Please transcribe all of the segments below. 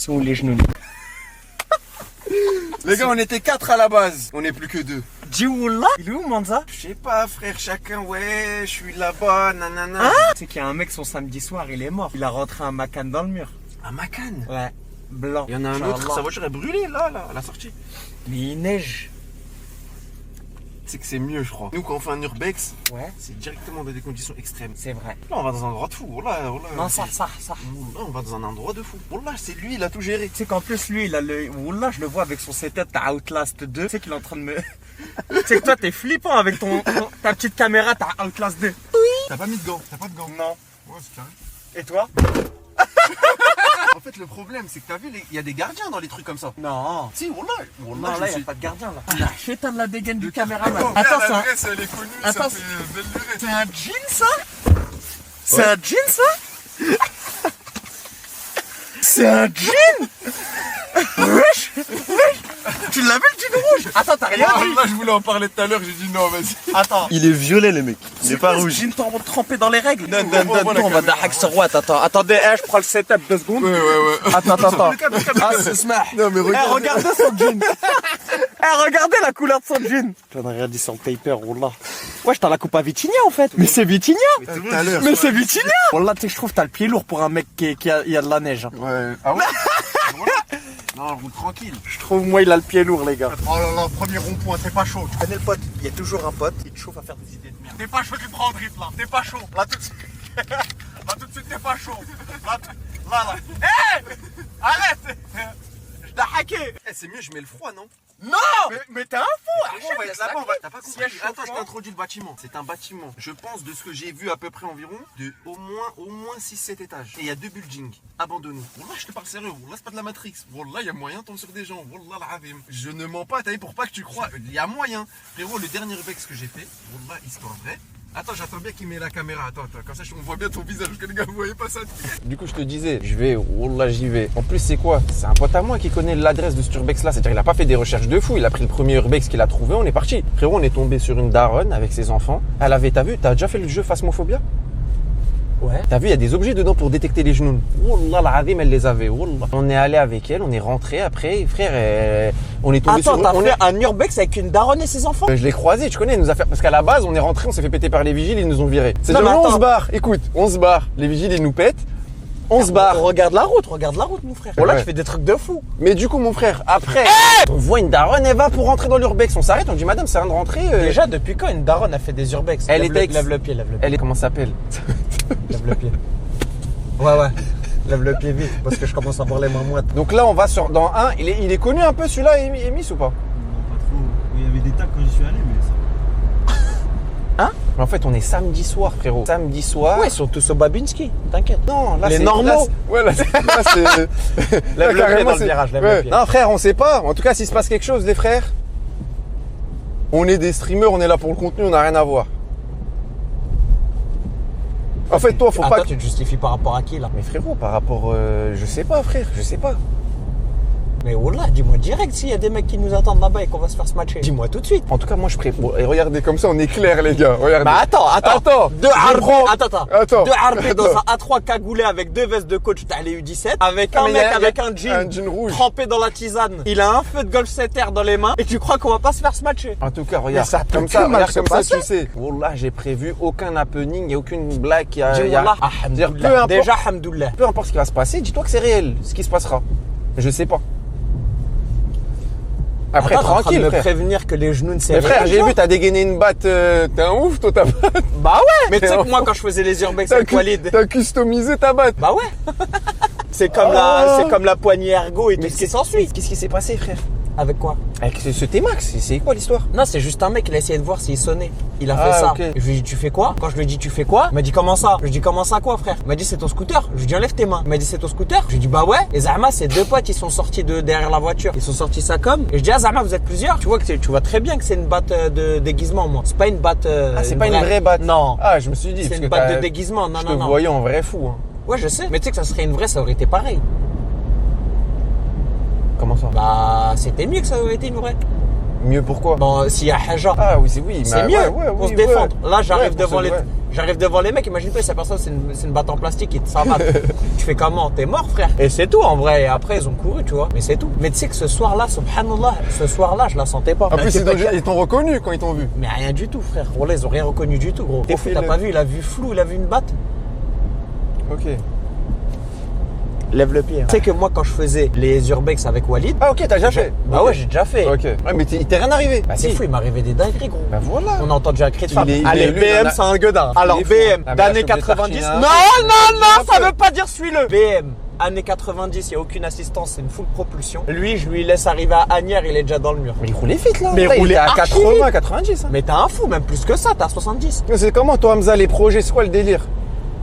sont où les genoux? Les gars, on était 4 à la base. On n'est plus que 2. Dis Wallah, il est où Manza? Je sais pas, frère, chacun, ouais, je suis là-bas, nanana. Hein? Tu sais qu'il y a un mec, son samedi soir, il est mort. Il a rentré un Macan dans le mur. Un Macan? Ouais, blanc. Il y en a un autre, sa voiture est brûlée, là, à la sortie. Mais il neige. C'est que c'est mieux, je crois. Nous, quand on fait un urbex, Ouais, c'est directement dans des conditions extrêmes. c'est vrai. Là, on va dans un endroit de fou. Là, Non, ça. Là, on va dans un endroit de fou. Là, c'est lui, il a tout géré. Tu sais qu'en plus, lui, il a le. Wallah, je le vois avec son setup, t'as Outlast 2. Tu sais qu'il est en train de me. Tu sais que toi, t'es flippant avec ta petite caméra, t'as Outlast 2. T'as pas mis de gants, t'as pas de gants. Non. Ouais, c'est carré. Et toi? En fait, le problème, c'est que t'as vu, il y a des gardiens dans les trucs comme ça. Non. Si, Wallah. Non, là, il n'y a pas de gardien, là. Je vais éteindre la dégaine du Oh, caméraman. merde, Attends, la Grèce, elle est connue, Attends, ça fait belle lurette. c'est un jean, ça? C'est un jean, ça? C'est un jean? Wesh! Tu l'as vu, le jean rouge? Attends, t'as rien dit? Là, je voulais en parler tout à l'heure, j'ai dit non, vas-y. Attends. Il est violet, les mecs. Il est pas quoi, ce rouge. jean trempé dans les règles? Donne, voilà, on va caméra. d'Ahak sur Watt. Attends, attendez, je prends le setup 2 secondes. Ouais. Attends. Ah, c'est smart. Non, mais regarde. Regardez son jean. Regardez la couleur de son jean. J'en ai rien dit sur le paper, wallah. Wesh, t'as la coupe à Vitinha en fait. Mais c'est Vitinha. Tout à l'heure. Mais c'est Vitinha. Wallah, tu sais, je trouve que t'as le pied lourd pour un mec qui a de la neige. Hein. Ouais. Ah ouais? Non, roule tranquille. Je trouve, moi, il a le pied lourd, les gars. Oh là là, premier rond-point, t'es pas chaud. Tu connais le pote? Il y a toujours un pote qui te chauffe à faire des idées de merde. T'es pas chaud, tu prends en drip là. T'es pas chaud. Là tout de suite. Là tout de suite, t'es pas chaud. Là. Hé! Arrête! Je t'ai hacké. C'est mieux, je mets le froid, non? Non! Mais t'es un fou! On va être là-bas, t'as pas compris. Siège Attends, je chauffant. t'introduis le bâtiment. C'est un bâtiment, je pense, de ce que j'ai vu à peu près environ, de au moins 6-7 étages. Et il y a 2 buildings abandonnés. Wallah, je te parle sérieux. Wallah, c'est pas de la Matrix. Wallah, il y a moyen de tomber sur des gens. Wallah, l'azim. Je ne mens pas, t'as vu, pour pas que tu crois. Il y a moyen. Frérot, le dernier urbex que j'ai fait, Wallah, histoire vraie. Attends, j'attends bien qu'il met la caméra. Attends, comme ça on voit bien ton visage. Parce que les gars, vous voyez pas ça. Du coup, je te disais, je vais, wallah, j'y vais. En plus, c'est quoi? C'est un pote à moi qui connaît l'adresse de cet urbex là. C'est-à-dire, il a pas fait des recherches de fou. Il a pris le premier urbex qu'il a trouvé. On est parti. Frérot, on est tombé sur une daronne avec ses enfants. Elle avait, t'as vu, t'as déjà fait le jeu Phasmophobia? Ouais. T'as vu, il y a des objets dedans pour détecter les genoux. Wallah, l'azim, elle les avait. Wallah. On est allé avec elle, on est rentré après. Frère, on est tombé Attends, sur t'as on fait est- un urbex avec une daronne et ses enfants? Je l'ai croisé, tu connais, il nous a fait. Parce qu'à la base, on est rentré, on s'est fait péter par les vigiles, ils nous ont virés. C'est Non, genre, mais on attends. se barre. Écoute, on se barre. Les vigiles, ils nous pètent. On se barre. Regarde la route, mon frère. Voilà, Ouais. tu fais des trucs de fou. Mais du coup, mon frère, après, on voit une daronne, elle va pour rentrer dans l'urbex. On s'arrête, on dit, madame, c'est rien de rentrer. Déjà, depuis quand une daronne a fait des urbex? Elle Lève était le- ex- Lève le pied, lève le pied. Elle est, comment ça s'appelle? Lève le pied. Ouais. Lève le pied vite, parce que je commence à avoir les mains moites. Donc là, on va sur, dans un, il est connu un peu celui-là, Emis ou pas? Non, pas trop. Il y avait des tags quand j'y suis allé, mais ça. Mais en fait, on est samedi soir, frérot. Samedi soir. Ouais, surtout sur Babinski, t'inquiète. Non, là, Les c'est normaux. là, c'est- ouais, là, c'est. Lève le pied carrément, dans le c'est- virage, lève ouais. le pied. Non, frère, on sait pas. En tout cas, s'il se passe quelque chose, les frères, on est des streamers, on est là pour le contenu, on n'a rien à voir. En fait, toi, faut pas Attends, que. tu te justifies par rapport à qui, là? Mais frérot, par rapport. Je sais pas, frère, je sais pas. Mais wallah, dis-moi direct s'il y a des mecs qui nous attendent là-bas et qu'on va se faire se matcher. Dis-moi tout de suite. En tout cas, moi, je préfère. Bon, et regardez, comme ça, on est clair, les gars. Regardez. Bah attends. Deux prends- Attends. Deux harpés dans Attends. un A3 cagoulé avec 2 vestes de coach, t'as les U17, avec un mais mec y a- avec y a un un jean rouge. trempé dans la tisane. Il a un feu de Golf 7R dans les mains et tu crois qu'on va pas se faire se matcher? En tout cas, regarde, Mais ça peut comme que ça, mal regarde se comme ça, passer. tu sais. Wallah, j'ai prévu aucun happening et aucune blague qui a. Dis y a- wallah, C'est-à-dire, alhamdoulilah. peu importe- Déjà, alhamdoulilah. Peu importe ce qui va se passer, dis-toi que c'est réel, ce qui se passera. Je sais pas. Après, Attends, t'es en train de tranquille, me frère. prévenir que les genoux ne Mais serrent frère, j'ai vu, t'as dégainé une batte, t'es un ouf, toi, Bah ouais. Mais tu sais T'es que moi, quand je faisais les urbex t'as avec Walid, t'as customisé ta batte. bah ouais. C'est comme la poignée ergo et tout ce qui s'ensuit. Qu'est-ce qui s'est passé, frère? Avec quoi? Avec ce T-Max, c'est quoi l'histoire? Non, c'est juste un mec, il a essayé de voir s'il sonnait. Il a Ah, fait ça. ok. Je lui ai dit, tu fais quoi? Quand je lui ai dit, tu fais quoi? Il m'a dit, comment ça? Je lui ai dit, comment ça quoi, frère? Il m'a dit, c'est ton scooter. Je lui ai dit, enlève tes mains. Il m'a dit, c'est ton scooter. Je lui ai dit, bah ouais. Et Zahma, ses 2 potes, ils sont sortis de derrière la voiture. Ils sont sortis ça comme. Et je dis, ah Zahma, vous êtes plusieurs. Tu vois vois très bien que c'est une batte de déguisement, moi. C'est pas une batte. Ah, c'est pas une vraie batte? Non. Ah, je me suis dit. C'est parce une que batte t'as- de déguisement. Non, Je non, te non. voyais en vrai fou, hein. Ouais, je sais. Mais tu sais que ça serait une vraie, ça aurait été pareil. Comment ça? Bah, c'était mieux que ça aurait été une vraie. Mieux pourquoi? Bon, s'il y a haja, Ah oui, oui. c'est mais mieux ouais, pour oui, se défendre. ouais. Là, j'arrive Ouais, devant pour les... se- ouais. J'arrive devant les mecs, imagine pas, cette personne, c'est une batte en plastique qui te savate. Tu fais comment? T'es mort, frère. Et c'est tout, en vrai. Et après, ils ont couru, tu vois. Mais c'est tout. Mais tu sais que ce soir-là, subhanallah, ce soir-là, je la sentais pas. En plus, C'est pas que- ils t'ont reconnu quand ils t'ont vu. Mais rien du tout, frère. Voilà, ils ont rien reconnu du tout, gros. T'es fou, Profil. t'as pas vu? Il a vu flou, il a vu une batte. Ok. Lève le pied. Tu sais que moi, quand je faisais les urbex avec Walid. Ah ok, t'as déjà fait. Bah Ok. ouais, j'ai déjà fait. Ok. Ouais, mais il t'est rien arrivé. Bah c'est fou, il m'est arrivé des dingueries, gros. Bah voilà. On a entendu un cri de femme. Il est- Allez, lui, il en BM, a- c'est un gueudin. Il Alors, est fou. BM, Ah, mais d'années la chope de 90. tartine, Non, hein. non, ça peu. veut pas dire suis-le. BM, années 90, il n'y a aucune assistance, c'est une full propulsion. Lui, je lui laisse arriver à Agnières, il est déjà dans le mur. Mais il roulait vite là. Mais Là, il roulait était à archi 80, 90. Hein. Mais t'es un fou, même plus que ça, t'es à 70. Mais c'est comment toi Hamza, les projets, c'est quoi le délire?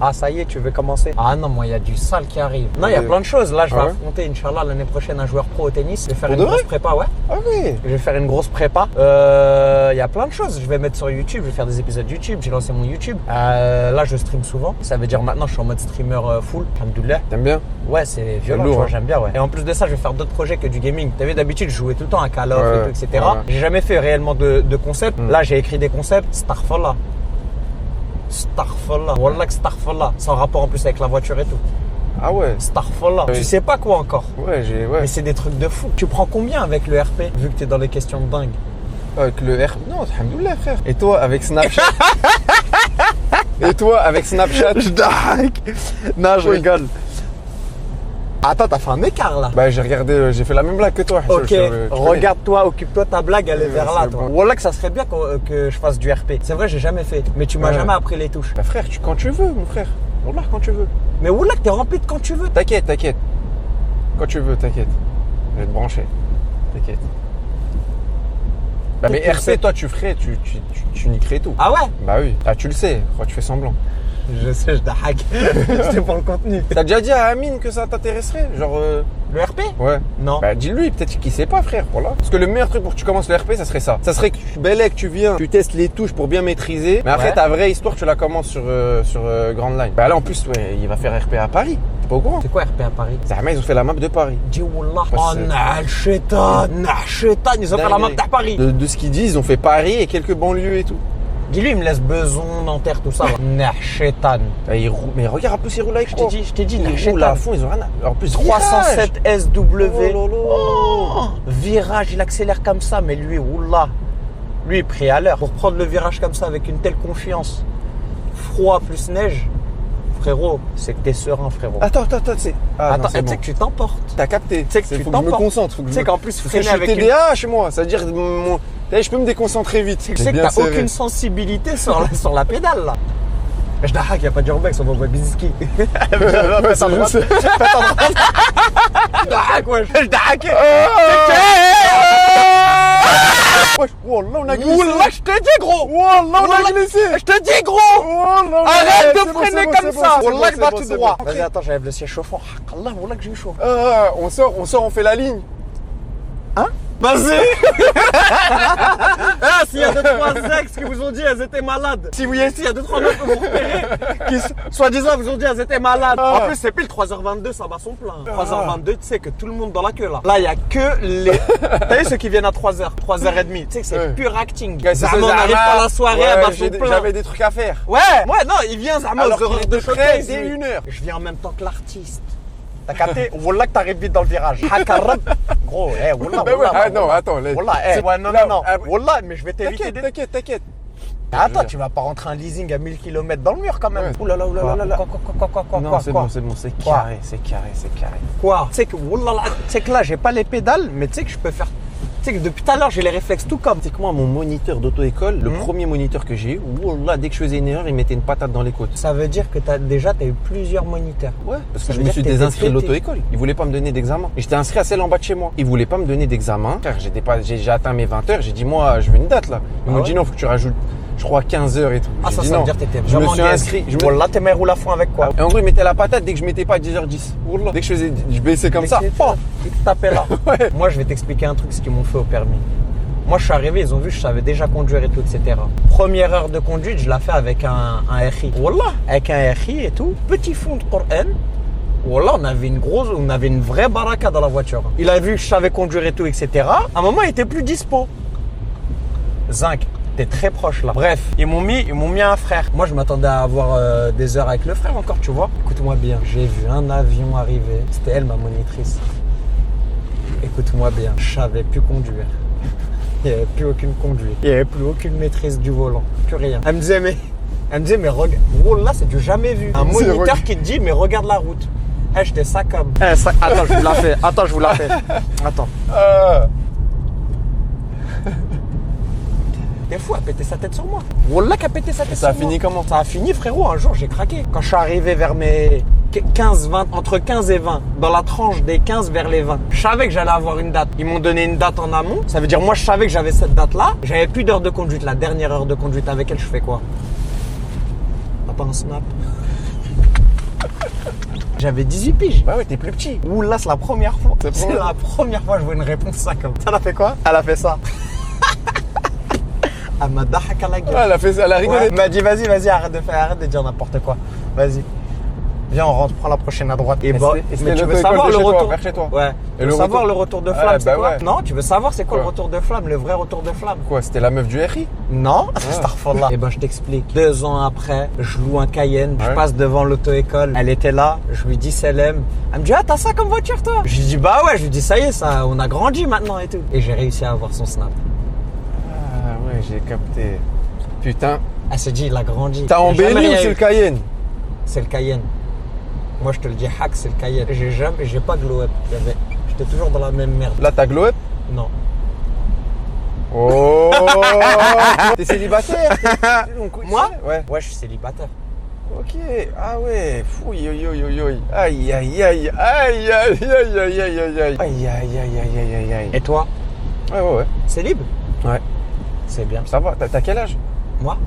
Ah, ça y est, tu veux commencer? Ah non, moi, il y a du sale qui arrive. Non, il y a Ouais. plein de choses. Là, je vais Ah ouais affronter, Inch'Allah, l'année prochaine, un joueur pro au tennis. Je vais faire Pour une de vrai grosse prépa, ouais. Ah oui. Je vais faire une grosse prépa. Il y a plein de choses. Je vais mettre sur YouTube. Je vais faire des épisodes YouTube. J'ai lancé mon YouTube. Là, je stream souvent. Ça veut dire maintenant, je suis en mode streamer full. Alhamdoulilah. T'aimes bien? Ouais, c'est violent. lourd, Tu vois, hein. j'aime bien, ouais. Et en plus de ça, je vais faire d'autres projets que du gaming. T'as vu, d'habitude, je jouais tout le temps à Call of Ouais, et tout, etc. ouais. J'ai jamais fait réellement de concept. Là, j'ai écrit des concepts. Starfallah. Starfallah. Wallah que Starfallah. Sans rapport en plus avec la voiture et tout. Ah ouais. Starfallah. Oui. Tu sais pas quoi encore. Ouais, Mais ouais. c'est des trucs de fou. Tu prends combien avec le RP vu que t'es dans les questions de dingue? Avec le R. Non, alhamdoulilah frère. Et toi avec Snapchat? Et toi avec Snapchat? Je dague. Non, je Oui. rigole. Attends, t'as fait un écart là. Bah j'ai regardé, j'ai fait la même blague que toi. Ok, Tu connais. regarde-toi, occupe-toi, ta blague, elle est Ouais, vers là, c'est toi. bon. Voilà que ça serait bien que je fasse du RP. C'est vrai, j'ai jamais fait. Mais tu m'as Ouais. jamais appris les touches. Bah frère, quand tu veux mon frère. Wallah, quand tu veux. Mais Wallah que t'es rempli de quand tu veux. T'inquiète, t'inquiète. Quand tu veux, t'inquiète. Je vais te brancher. T'inquiète. Bah mais Tu le sais. RP, toi tu ferais, tu niquerais tout. Ah ouais? Bah oui. Ah tu le sais, pourquoi tu fais semblant? Je sais, je dague. C'était pour le contenu. T'as déjà dit à Amine que ça t'intéresserait? Genre Le RP? ouais. Non. Bah dis-lui, peut-être qu'il sait pas frère, voilà. Parce que le meilleur truc pour que tu commences le RP, ça serait ça. Ça serait que tu viens, tu testes les touches pour bien maîtriser. Mais après Ouais. ta vraie histoire, tu la commences sur Grand Line. Bah là en plus, ouais, il va faire RP à Paris. T'es pas au courant? C'est quoi RP à Paris? Zahma, ils ont fait la map de Paris. Dis Wallah. Parce Oh, que- nah, chétan. Ils ont fait la map à Paris. De ce qu'ils disent, ils ont fait Paris et quelques banlieues et tout. Dis-lui, il me laisse Beson, Nanterre, tout ça. Nah, chétan. Et ils roulent- mais regarde un peu ces roulent avec Je t'ai dit, nah, ils roulent à chétan. fond, ils ont rien à... En plus, 307 SW. Oh, Oh, virage, il accélère comme ça, mais lui, oula. Lui, il est pris à l'heure. Pour prendre le virage comme ça avec une telle confiance, froid plus neige, frérot, c'est que t'es serein, frérot. Attends, c'est... Ah, Attends, non, c'est tu sais bon. que tu t'emportes. T'as capté. sais que tu faut que je me t'emportes. concentre. Tu sais qu'en plus, Parce que freiner je suis avec une... TDA chez moi. C'est-à-dire, je peux me déconcentrer vite. Tu sais que t'as aucune sensibilité sur la pédale, là. Je dahac, y a pas d'urbex, on va voir Biziski. Ouais, ça, je sais. Je dahac, wesh. Je dahac. Wesh, Wallah, on a glissé. Wallah, je te dis, gros. Wallah, on a glissé. Je te dis, gros. Wallah, Arrête c'est de bon, freiner c'est bon, comme c'est ça. bon, c'est Wallah, bon, je bats c'est tout bon, droit. c'est bon. Vas-y, attends, j'enlève le siège chauffant. Allah, Wallah que j'ai eu chaud. On sort, on fait la ligne. Vas-y. Ah, s'il y a 2-3 ex qui vous ont dit elles étaient malades. Si vous y êtes, il y a 2-3 meufs que vous repérez qui, soi-disant, vous ont dit elles étaient malades. En plus, c'est pile 3h22, ça bat son plein. 3h22, tu sais que tout le monde dans la queue là. Là, il y a que les... T'as vu ceux qui viennent à 3h, 3h30. Tu sais que c'est Ouais. pur acting. Ouais, c'est ça, Zama, on arrive Zama. pas à la soirée, Ouais, elle bat son plein. J'avais des trucs à faire. Ouais, non, il vient Zama Alors aux horaires qu'il de est prêt showcase. dès lui. 1h. Je viens en même temps que l'artiste. T'as capté? Wallah que t'arrives vite dans le virage. Hakarab. Gros, wallah, Ben ouais, wallah. ah non, attends, laisse. Wallah, ouais, non, là, non. ah, Wallah, mais je vais t'éviter des... T'inquiète. Attends, tu vas pas rentrer un leasing à 1000 km dans le mur quand même. Ouais. Oulala, oulala. Quoi, Non, c'est bon, c'est Quoi carré, c'est carré. Quoi? Tu sais que, wallah, tu sais que là, j'ai pas les pédales, mais tu sais que je peux faire... Tu sais que depuis tout à l'heure, j'ai les réflexes tout comme. C'est que moi, mon moniteur d'auto-école, le premier moniteur que j'ai eu, wallah, dès que je faisais une erreur, il mettait une patate dans les côtes. Ça veut dire que t'as eu plusieurs moniteurs. Ouais, parce Ça que je veut me dire suis que t'étais désinscrit de pété. l'auto-école. Ils voulaient pas me donner d'examen. Et j'étais inscrit à celle en bas de chez moi. Ils voulaient pas me donner d'examen. Car j'ai atteint mes 20 heures. J'ai dit, moi, je veux une date là. Ils m'ont ouais dit non, faut que tu rajoutes, je crois, 15 heures et tout. Ah, J'ai ça dit veut non. dire que t'étais Je me vraiment suis gaze. inscrit. Wallah, tes mains roulent à fond avec quoi? Et en gros, ils mettaient la patate dès que je mettais pas à 10h10. Wallah. Dès que je baissais comme ça. Pas. Ils te tapaient là. Ouais. Moi, je vais t'expliquer un truc, ce qu'ils m'ont fait au permis. Moi, je suis arrivé, ils ont vu que je savais déjà conduire et tout, etc. Première heure de conduite, je l'ai fait avec un RI. Wallah, avec un RI et tout. Petit fond de Coran. Wallah, on avait une vraie baraka dans la voiture. Il a vu que je savais conduire et tout, etc. À un moment, il était plus dispo. Zinc. T'es très proche là. Bref, ils m'ont mis un frère. Moi, je m'attendais à avoir des heures avec le frère encore, tu vois. Écoute-moi bien. J'ai vu un avion arriver. C'était elle, ma monitrice. Écoute-moi bien. Je savais plus conduire. Il n'y avait plus aucune conduite. Il n'y avait plus aucune maîtrise du volant. Plus rien. Elle me disait, mais regarde. Oh là, c'est du jamais vu. Un moniteur qui te dit, mais regarde la route. Eh, j'étais ça comme. Attends, je vous la fais. Attends. T'es fou, elle a pété sa tête sur moi. Wallah qu'elle a pété sa tête sur moi. Ça a fini comment? Ça a fini, frérot, un jour j'ai craqué. Quand je suis arrivé vers mes 15, 20, entre 15 et 20, dans la tranche des 15 vers les 20, je savais que j'allais avoir une date. Ils m'ont donné une date en amont. Ça veut dire, moi, je savais que j'avais cette date-là. J'avais plus d'heure de conduite. La dernière heure de conduite avec elle, je fais quoi? Pas un snap. J'avais 18 piges. Bah ouais, t'es plus petit. Ouh là, c'est la première fois. C'est la première fois que je vois une réponse ça comme ça. Elle a fait quoi? Elle a fait ça. Elle m'a dahak à la gueule. Ah, elle a rigolé. Ouais. Elle m'a dit vas-y, arrête de dire n'importe quoi. Vas-y. Viens, on rentre, prends la prochaine à droite. Et mais c'était tu veux savoir le retour vers chez toi. Ouais. Tu veux savoir le retour de flamme, c'est quoi? Non, tu veux savoir c'est quoi le retour de flamme, le vrai retour de flamme? Quoi, c'était la meuf du RI? Non, astaghfirullah. Eh ben, je t'explique. 2 ans après, je loue un Cayenne, je passe devant l'auto-école. Elle était là, je lui dis salam. Elle me dit, ah, t'as ça comme voiture, toi? Je lui dis, bah ouais, je lui dis, ça y est, ça, on a grandi maintenant et tout. Et j'ai réussi à avoir son snap. Ah ouais, j'ai capté. Putain. Elle s'est dit, il a grandi. T'as embelli ou c'est le Cayenne? C'est le Cayenne. Moi, je te le dis, hack, c'est le Cayenne. J'ai pas glow up. J'étais toujours dans la même merde. Là, t'as glow up? Non. Oh. T'es célibataire? Moi? Ouais. Ouais, je suis célibataire. Ok. Ah ouais. Fouille, aïe, aïe, aïe, aïe, aïe, aïe, aïe, aïe, aïe, aïe, aïe, aïe, aïe, aïe, aïe. Et toi? Ouais. Célib? Ouais. C'est bien. Ça va. T'as quel âge? Moi?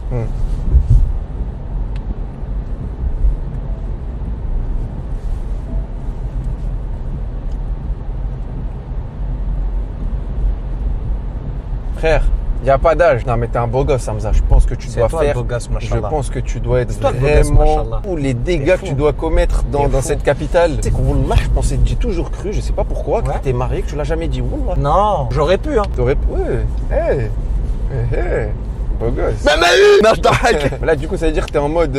Frère, il n'y a pas d'âge. Non, mais t'es un beau gosse, Hamza. Je pense que tu dois toi faire. le beau gosse, Je machallah. pense que tu dois être toi le beau gosse, vraiment. machallah. Tous les dégâts T'es que tu fou. dois commettre dans T'es fou. cette capitale. Tu sais que Wallah, je pensais, j'ai toujours cru, je sais pas pourquoi, que Ouais. t'es marié, que tu l'as jamais dit. Wallah. Non, j'aurais pu, hein. T'aurais. Ouais. Hey. Beau gosse. Non, je t'arrête. Là, du coup, ça veut dire que t'es en mode.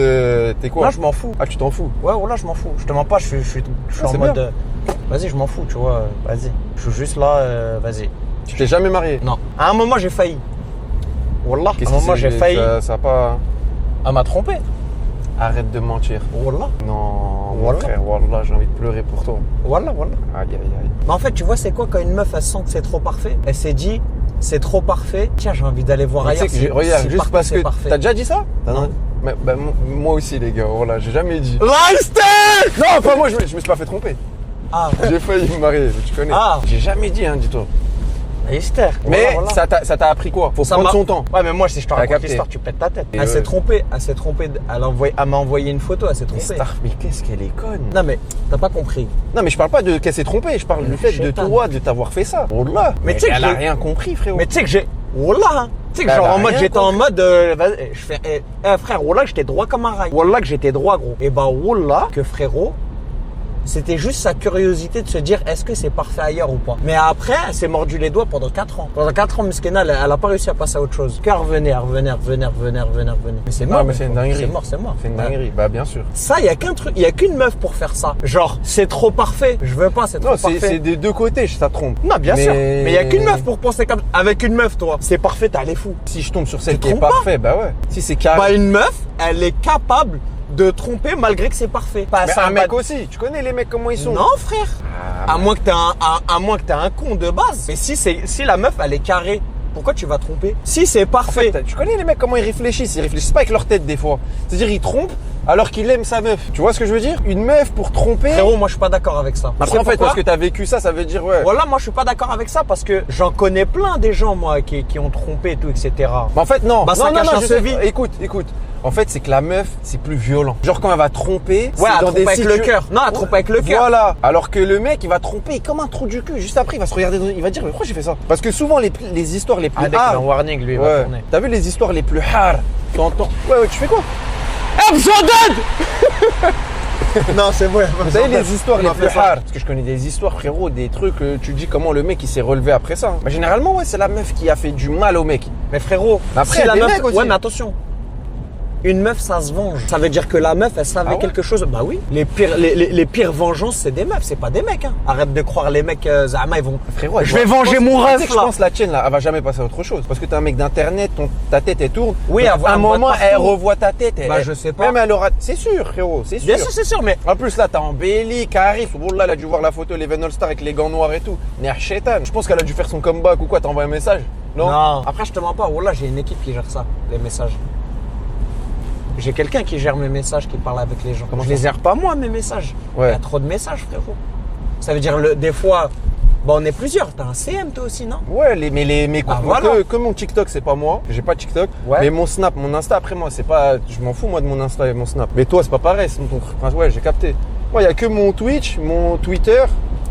T'es quoi? Non, je m'en fous. Ah, tu t'en fous? Ouais, voilà, je m'en fous. Je te mens pas, je suis en c'est mode. bien. Vas-y, je m'en fous, tu vois. Vas-y. Je suis juste là, vas-y. Tu t'es jamais marié? Non. À un moment, j'ai failli. Wallah, à Qu'est-ce un moment, qui j'ai s'est- failli. Ça a pas. Elle m'a trompé. Arrête de mentir. Wallah. Non, mon Wallah. frère, Wallah, j'ai envie de pleurer pour toi. Wallah. Aïe, aïe, aïe. Mais en fait, tu vois, c'est quoi quand une meuf, elle sent que c'est trop parfait? Elle s'est dit, c'est trop parfait. Tiens, j'ai envie d'aller voir Tu sais ailleurs. que regarde, Si juste parfait, parce c'est que. parfait. T'as déjà dit ça? Non. Mais, bah, moi aussi, les gars, voilà, j'ai jamais dit. Lifestyle! Non, pas moi, je me suis pas fait tromper. Ah, J'ai failli me marier, tu connais. Ah. J'ai jamais dit, hein, dis-toi. Esther. Mais Voilà. ça t'a appris quoi? Faut Ça prendre m'a- son temps. Ouais, mais moi, si je te T'as raconte capté. l'histoire, tu pètes ta tête. Et Elle s'est trompée. Elle m'a envoyé une photo, elle s'est trompée. Star, mais qu'est-ce qu'elle est conne. Non, mais t'as pas compris. Non, mais je parle pas de qu'elle s'est trompée, je parle du fait de Chétan. toi, de t'avoir fait ça. Wallah. Mais tu sais que elle a j'ai- rien compris, frérot. Mais tu sais que j'ai. Wallah, hein. Tu sais que Elle genre a en mode, rien j'étais en compris. mode. Vas-y, je fais. Frère, Wallah, que j'étais droit comme un rail. Wallah, que j'étais droit, gros. Et bah, Wallah, que frérot. C'était juste sa curiosité de se dire est-ce que c'est parfait ailleurs ou pas. Mais après, elle s'est mordu les doigts pendant 4 ans. Pendant 4 ans, Miskena, elle a pas réussi à passer à autre chose. Qu'elle revenait. Mais c'est mort. Non, mais c'est une dinguerie. C'est mort. C'est une dinguerie, bah bien sûr. Ça, il y a qu'un truc, il y a qu'une meuf pour faire ça. Genre, c'est trop parfait. Je veux pas, c'est trop Non, c'est parfait. des deux côtés, ça trompe. Non, bien Mais- sûr. Mais il y a qu'une meuf pour penser comme avec une meuf, toi. C'est parfait, t'as les fous. Si je tombe sur celle Tu qui est trompes pas parfaite, bah ouais. Si c'est carré. Bah, une meuf, elle est capable de tromper malgré que c'est parfait. Pas mais ça, un mec pas- aussi, tu connais les mecs comment ils sont? Non, frère. Ah, À moins que t'aies un con de base. Mais si la meuf, elle est carrée, pourquoi tu vas tromper? Si c'est En parfait. fait, tu connais les mecs comment ils réfléchissent? Ils réfléchissent pas avec leur tête des fois. C'est-à-dire ils trompent alors qu'il aime sa meuf. Tu vois ce que je veux dire? Une meuf pour tromper. Frérot, moi, je suis pas d'accord avec ça. Après, en fait, pourquoi parce que t'as vécu ça, ça veut dire ouais. Voilà, moi, je suis pas d'accord avec ça parce que j'en connais plein des gens, moi, qui ont trompé et tout, etc. Mais en fait, non. Bah, ça non, cache non, un je sais. sevi. Écoute. En fait, c'est que la meuf, c'est plus violent. Genre quand elle va tromper, Ouais, elle dans trompe des avec le cœur. Non, elle trompe avec le cœur. Voilà. Alors que le mec, il va tromper comme un trou du cul. Juste après, il va se regarder, il va dire mais pourquoi j'ai fait ça? Parce que souvent les histoires les plus Ah, dès qu'il a un hard. warning, lui, il va Ouais. tourner. T'as vu les histoires les plus hard? T'entends? Ouais, tu fais quoi? Episode Non, c'est vrai. Vous savez les histoires les plus rares? Parce que je connais des histoires, frérot, des trucs, tu dis comment le mec il s'est relevé après ça. Bah, généralement, ouais, c'est la meuf qui a fait du mal au mec. Mais frérot, Mais après, si il y a la des meuf. mecs aussi. Ouais, mais attention. Une meuf, ça se venge. Ça veut dire que la meuf, elle savait Ah ouais quelque chose. Bah oui. Les pires vengeances, c'est des meufs, c'est pas des mecs. Hein. Arrête de croire les mecs, Zama, ils vont. Frérot, Je vais venger mon Tu sais ref que je là. pense la tienne là, elle va jamais passer à autre chose. Parce que t'es un mec d'internet, ta tête elle tourne. Oui, donc, elle voit- à un elle voit moment, partout. elle revoit ta tête. Bah, je sais pas. Même elle aura. C'est sûr, frérot, c'est sûr. Bien sûr, c'est sûr, mais. En plus là, t'as embelli, Karis. Wallah, elle a dû voir la photo, l'Even All Star avec les gants noirs et tout. Ner Shaitan. Je pense qu'elle a dû faire son comeback ou quoi. T'as envoyé un message? Non. Après, je te mens pas. Wallah, j'ai une équipe qui gère ça, les messages. J'ai quelqu'un qui gère mes messages, qui parle avec les gens. Comment je ça les gère pas moi, mes messages. Ouais. Il y a trop de messages, frérot. Ça veut dire, des fois, on est plusieurs. T'as un CM, toi aussi, non? Ouais, mes Bah, moi, voilà. que mon TikTok, c'est pas moi. J'ai pas TikTok. Ouais. Mais mon Snap, mon Insta, après moi, c'est pas. Je m'en fous moi de mon Insta et mon Snap. Mais toi, c'est pas pareil. C'est enfin, ouais, j'ai capté. Moi, il y a que mon Twitch, mon Twitter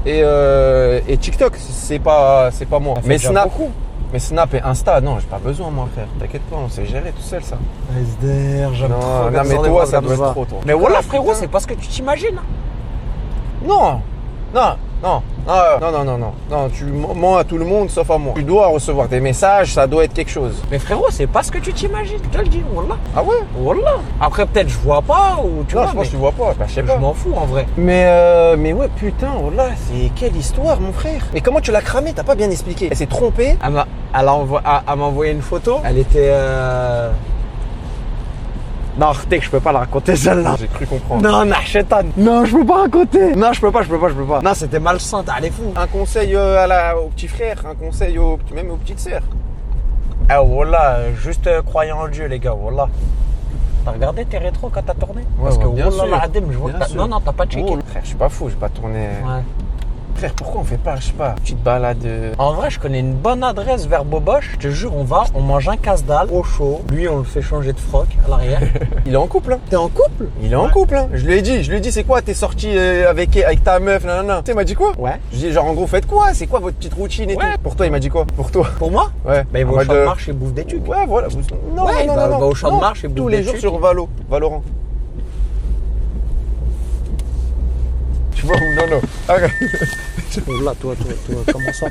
et TikTok. C'est pas moi. Ça fait Mais déjà Snap. beaucoup. Mais Snap et Insta, non, j'ai pas besoin, moi, frère. T'inquiète pas, on sait gérer tout seul, ça. SDR, j'aime Non, trop. non, comme mais ça, toi, les ça comme doit être trop, toi. Mais voilà, Ah, frérot, putain. c'est pas ce que tu t'imagines. Non, non, tu mens à tout le monde sauf à moi. Tu dois recevoir des messages, ça doit être quelque chose. Mais frérot, c'est pas ce que tu t'imagines. Je te le dis, wallah. Ah ouais? Wallah. Après, peut-être je vois pas ou tu Non, vois. je pense mais que tu vois pas, bah, je sais je pas. m'en fous en vrai. Mais ouais, putain, oh là, c'est quelle histoire, mon frère. Et comment tu l'as cramé? T'as pas bien expliqué. Elle s'est trompée. Elle m'a envoyé une photo. Elle était. Non, Artek, je peux pas la raconter celle-là. J'ai cru comprendre. Non, Nahchetan. Non, je peux pas raconter. Non, je peux pas. Non, c'était malsain, t'es fou. Un conseil au petit frère, un conseil même aux petites sœurs. Ah, wallah, juste croyant en Dieu, les gars, wallah. T'as regardé tes rétros quand t'as tourné? Parce que bien wallah, sûr. l'adem, je vois que Bien t'as. sûr. Non, t'as pas checké. Oh, frère, je suis pas fou, j'ai pas tourné. Ouais. Frère, pourquoi on fait pas, je sais pas, petite balade En vrai, je connais une bonne adresse vers Boboche. Je te jure, on mange un casse-dalle au chaud. Lui, on le fait changer de froc à l'arrière. Il est en couple, hein. T'es en couple? Il est en couple, hein. Je lui ai dit, c'est quoi, t'es sorti avec ta meuf, nanana. Tu sais, il m'a dit quoi? Ouais. Je dis, genre, en gros, faites quoi? C'est quoi votre petite routine et Ouais. tout? Pour toi, il m'a dit quoi? Pour toi? Pour moi? Ouais. Bah, il va En au mode, champ de marche et bouffe des trucs. Ouais, voilà. Non, Ouais, non, bah, non, va au champ de non. marche et bouffe tous des les jours trucs. sur Valorant. Tu vois ou non? Arrête. Wallah, toi, comment ça?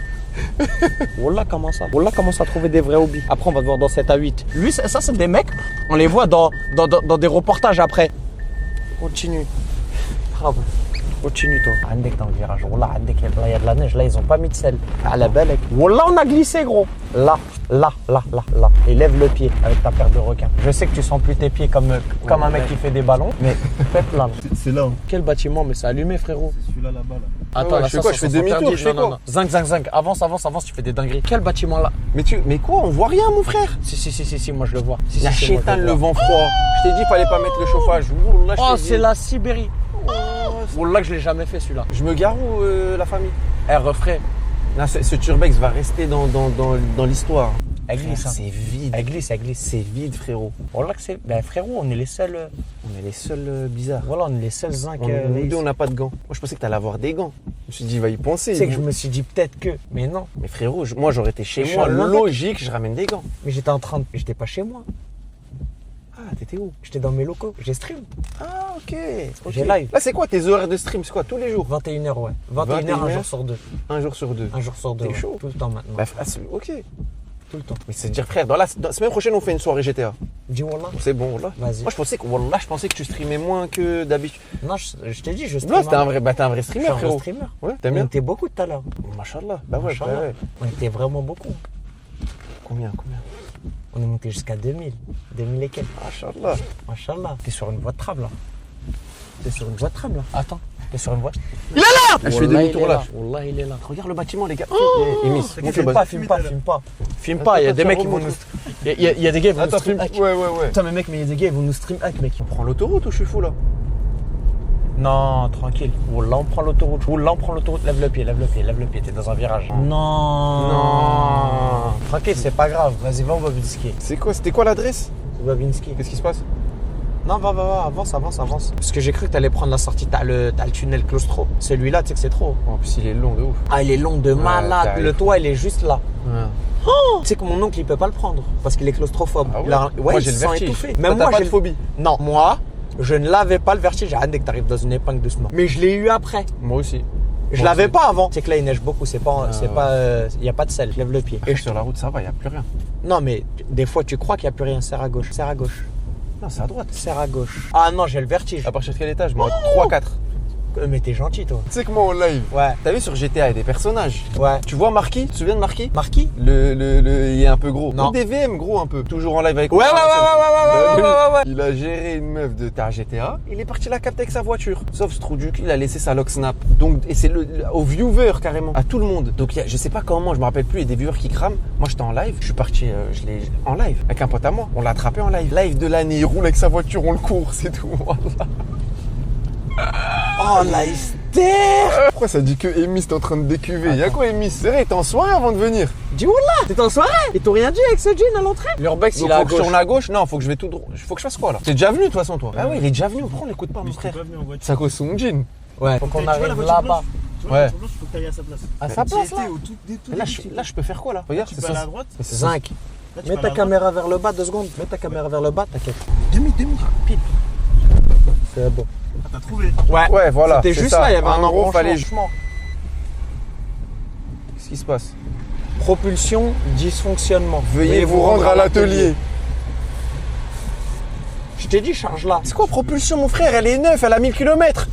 Wallah, comment ça trouver des vrais hobbies? Après, on va te voir dans 7 à 8. Lui, ça, c'est des mecs, on les voit dans des reportages après. Continue. Bravo. Continue, toi. Andek dans le virage. Wallah, Andek, il y a de la neige. Là, ils ont pas mis de sel. À la belle. Wallah, on a glissé, gros. Là. Et lève le pied avec ta paire de requins. Je sais que tu sens plus tes pieds comme un mec qui fait des ballons. Mais faites là. C'est là. Hein. Quel bâtiment? Mais c'est allumé, frérot. C'est celui-là là-bas là. Attends, Ouais, là, je fais quoi? Je fais demi-tour, je fais quoi? Zinc. Avance, tu fais des dingueries. Quel bâtiment là? Mais quoi? On voit rien, mon frère. Si, moi je le vois. Si, La si, moi, je chétane, le vois. vent froid. Je t'ai dit, fallait pas mettre le chauffage. Ouh, là, je Oh, t'ai dit. c'est la Sibérie. Wallah que je l'ai jamais fait celui-là. Je me gare où, la famille? Refrais. Là, ce Turbex va rester dans l'histoire. Elle glisse. Frère, hein. c'est vide. Elle glisse. C'est vide, frérot. Wallah que c'est. Ben frérot, on est les seuls. On est les seuls bizarres. Voilà, on est les seuls zinc. Nous deux, on n'a pas de gants. Moi, je pensais que t'allais avoir des gants. Je me suis dit, il va y penser. Tu sais que je me suis dit peut-être que. Mais non. Mais frérot, moi, j'aurais été chez Je suis moi. à l'inverse. Logique, je ramène des gants. Mais j'étais pas chez moi. Ah, t'étais où? J'étais dans mes locaux. J'ai stream. Ah, ok. J'ai live. Là, c'est quoi tes horaires de stream? C'est quoi, tous les jours? 21h, ouais. 21h, un jour sur deux. Un jour sur deux. Un jour sur deux. T'es ouais. chaud. Tout le temps maintenant. Bah, ok. Tout le temps. Mais c'est dire, frère, dans la semaine prochaine, on fait une soirée GTA. Dis Wallah. C'est bon, là. Vas-y. Moi, je pensais que tu streamais moins que d'habitude. Non, je t'ai dit, je stream. Là, t'es un vrai Je streamer, suis un frérot. vrai streamer. Ouais, On t'aimes bien? était beaucoup tout à l'heure. Machallah. Bah ouais, Machallah. bah ouais. On était vraiment beaucoup. Combien? On est monté jusqu'à 2000. 2000 et quelques. Machallah. Machallah. T'es sur une voie de tram là. Attends. T'es sur une voie. Ah, je fais Wallah, demi-tour il est là. Wallah, il est là. Regarde le bâtiment, les gars. Émis, monte le Filme bâtiment. pas. Filme pas, il y a des mecs qui vont nous. Il y a des gars qui vont nous Attends, stream filme. hack. Ouais. Putain, mais mec, mais il y a des gars qui vont nous stream hack, mec. On prend l'autoroute ou je suis fou là? Non, tranquille. Wallah, on prend l'autoroute. Lève le pied. T'es dans un virage. Non. Tranquille, c'est pas grave. Vas-y, va au Babinski. C'est quoi? C'était quoi l'adresse? Babinski. Qu'est-ce qui se passe? Non, va, avance. Parce que j'ai cru que t'allais prendre la sortie, t'as le tunnel claustro. Celui-là, tu sais que c'est trop. En plus, il est long de ouf. Ah, il est long de malade. t'arrives. Le toit, il est juste là. Ouais. Tu sais que mon oncle, il peut pas le prendre parce qu'il est claustrophobe. Ah ouais? Il a- Moi, j'ai il le se sent vertige. étouffé. Toi, Même t'as moi, pas j'ai de phobie? Non, moi, Je ne l'avais pas le vertige. J'ai dès que t'arrives dans une épingle doucement. Mais je l'ai eu après. Moi aussi. Je l'avais pas avant. C'est que là, il neige beaucoup. C'est pas, il y a pas de sel. Je lève le pied. Et sur la route, ça va, il n'y a plus rien. Non, mais des fois, tu crois qu'il n'y a plus rien. Serre à gauche. Serre à gauche. Non, c'est à droite. Serre à gauche. Ah non, j'ai le vertige. À partir de quel étage? Moi, 3-4. Mais t'es gentil, toi. Tu sais que moi, en live, Ouais. t'as vu sur GTA, il y a des personnages. Ouais. Tu vois Marquis? Tu te souviens de Marquis? Marquis? Il est un peu gros. Non. Ou des VM gros un peu. Toujours en live avec Ouais, moi. ouais. Il a géré une meuf de ta GTA. Il est parti la capter avec sa voiture. Sauf ce trou du cul, il a laissé sa lock snap. Donc, et c'est au viewer carrément. À tout le monde. Donc, je sais pas comment, je me rappelle plus, il y a des viewers qui crament. Moi, j'étais en live. Je suis parti, je l'ai en live. Avec un pote à moi. On l'a attrapé en live. Live de l'année. Il roule avec sa voiture, on le court. C'est tout. Voilà. Oh, la hystère. Pourquoi ça dit que Amy t'es en train de décuver? Y'a quoi Amy? C'est vrai, t'es en soirée avant de venir. Dis oula, t'es en soirée. Ils t'ont rien dit avec ce jean à l'entrée? L'urbex, Donc il est à faut que je gauche. tourne à gauche? Non, faut que je vais tout droit. Faut que je fasse quoi là? T'es déjà venu de toute façon toi? Ah oui, il est déjà venu. Pourquoi on l'écoute pas mon Mais je t'ai frère? pas venu en voiture. Ça cause son jean. Ouais, faut qu'on Tu vois la arrive voiture là-bas. blanche Tu vois Ouais. la voiture blanche, faut que t'ailles à sa place. À sa place, là. Au tout, dès tout Là, début, je peux faire quoi là? Regarde, tu c'est peux aller à ça. droite. Mais c'est Zinc. Là, tu Mets peux ta aller à caméra vers le bas, 2 secondes. Mets ta caméra vers le bas, t'inquiète. droite. Demi. Pile. C'est bon. Ah, t'as trouvé. Ouais, voilà. C'était c'est juste ça. là, il y avait un En gros, embranchement. fallait. Qu'est-ce qui se passe? Propulsion, dysfonctionnement. Veuillez vous rendre à l'atelier. Je t'ai dit, charge là. C'est quoi propulsion mon frère? Elle est neuve, elle a 1000 km.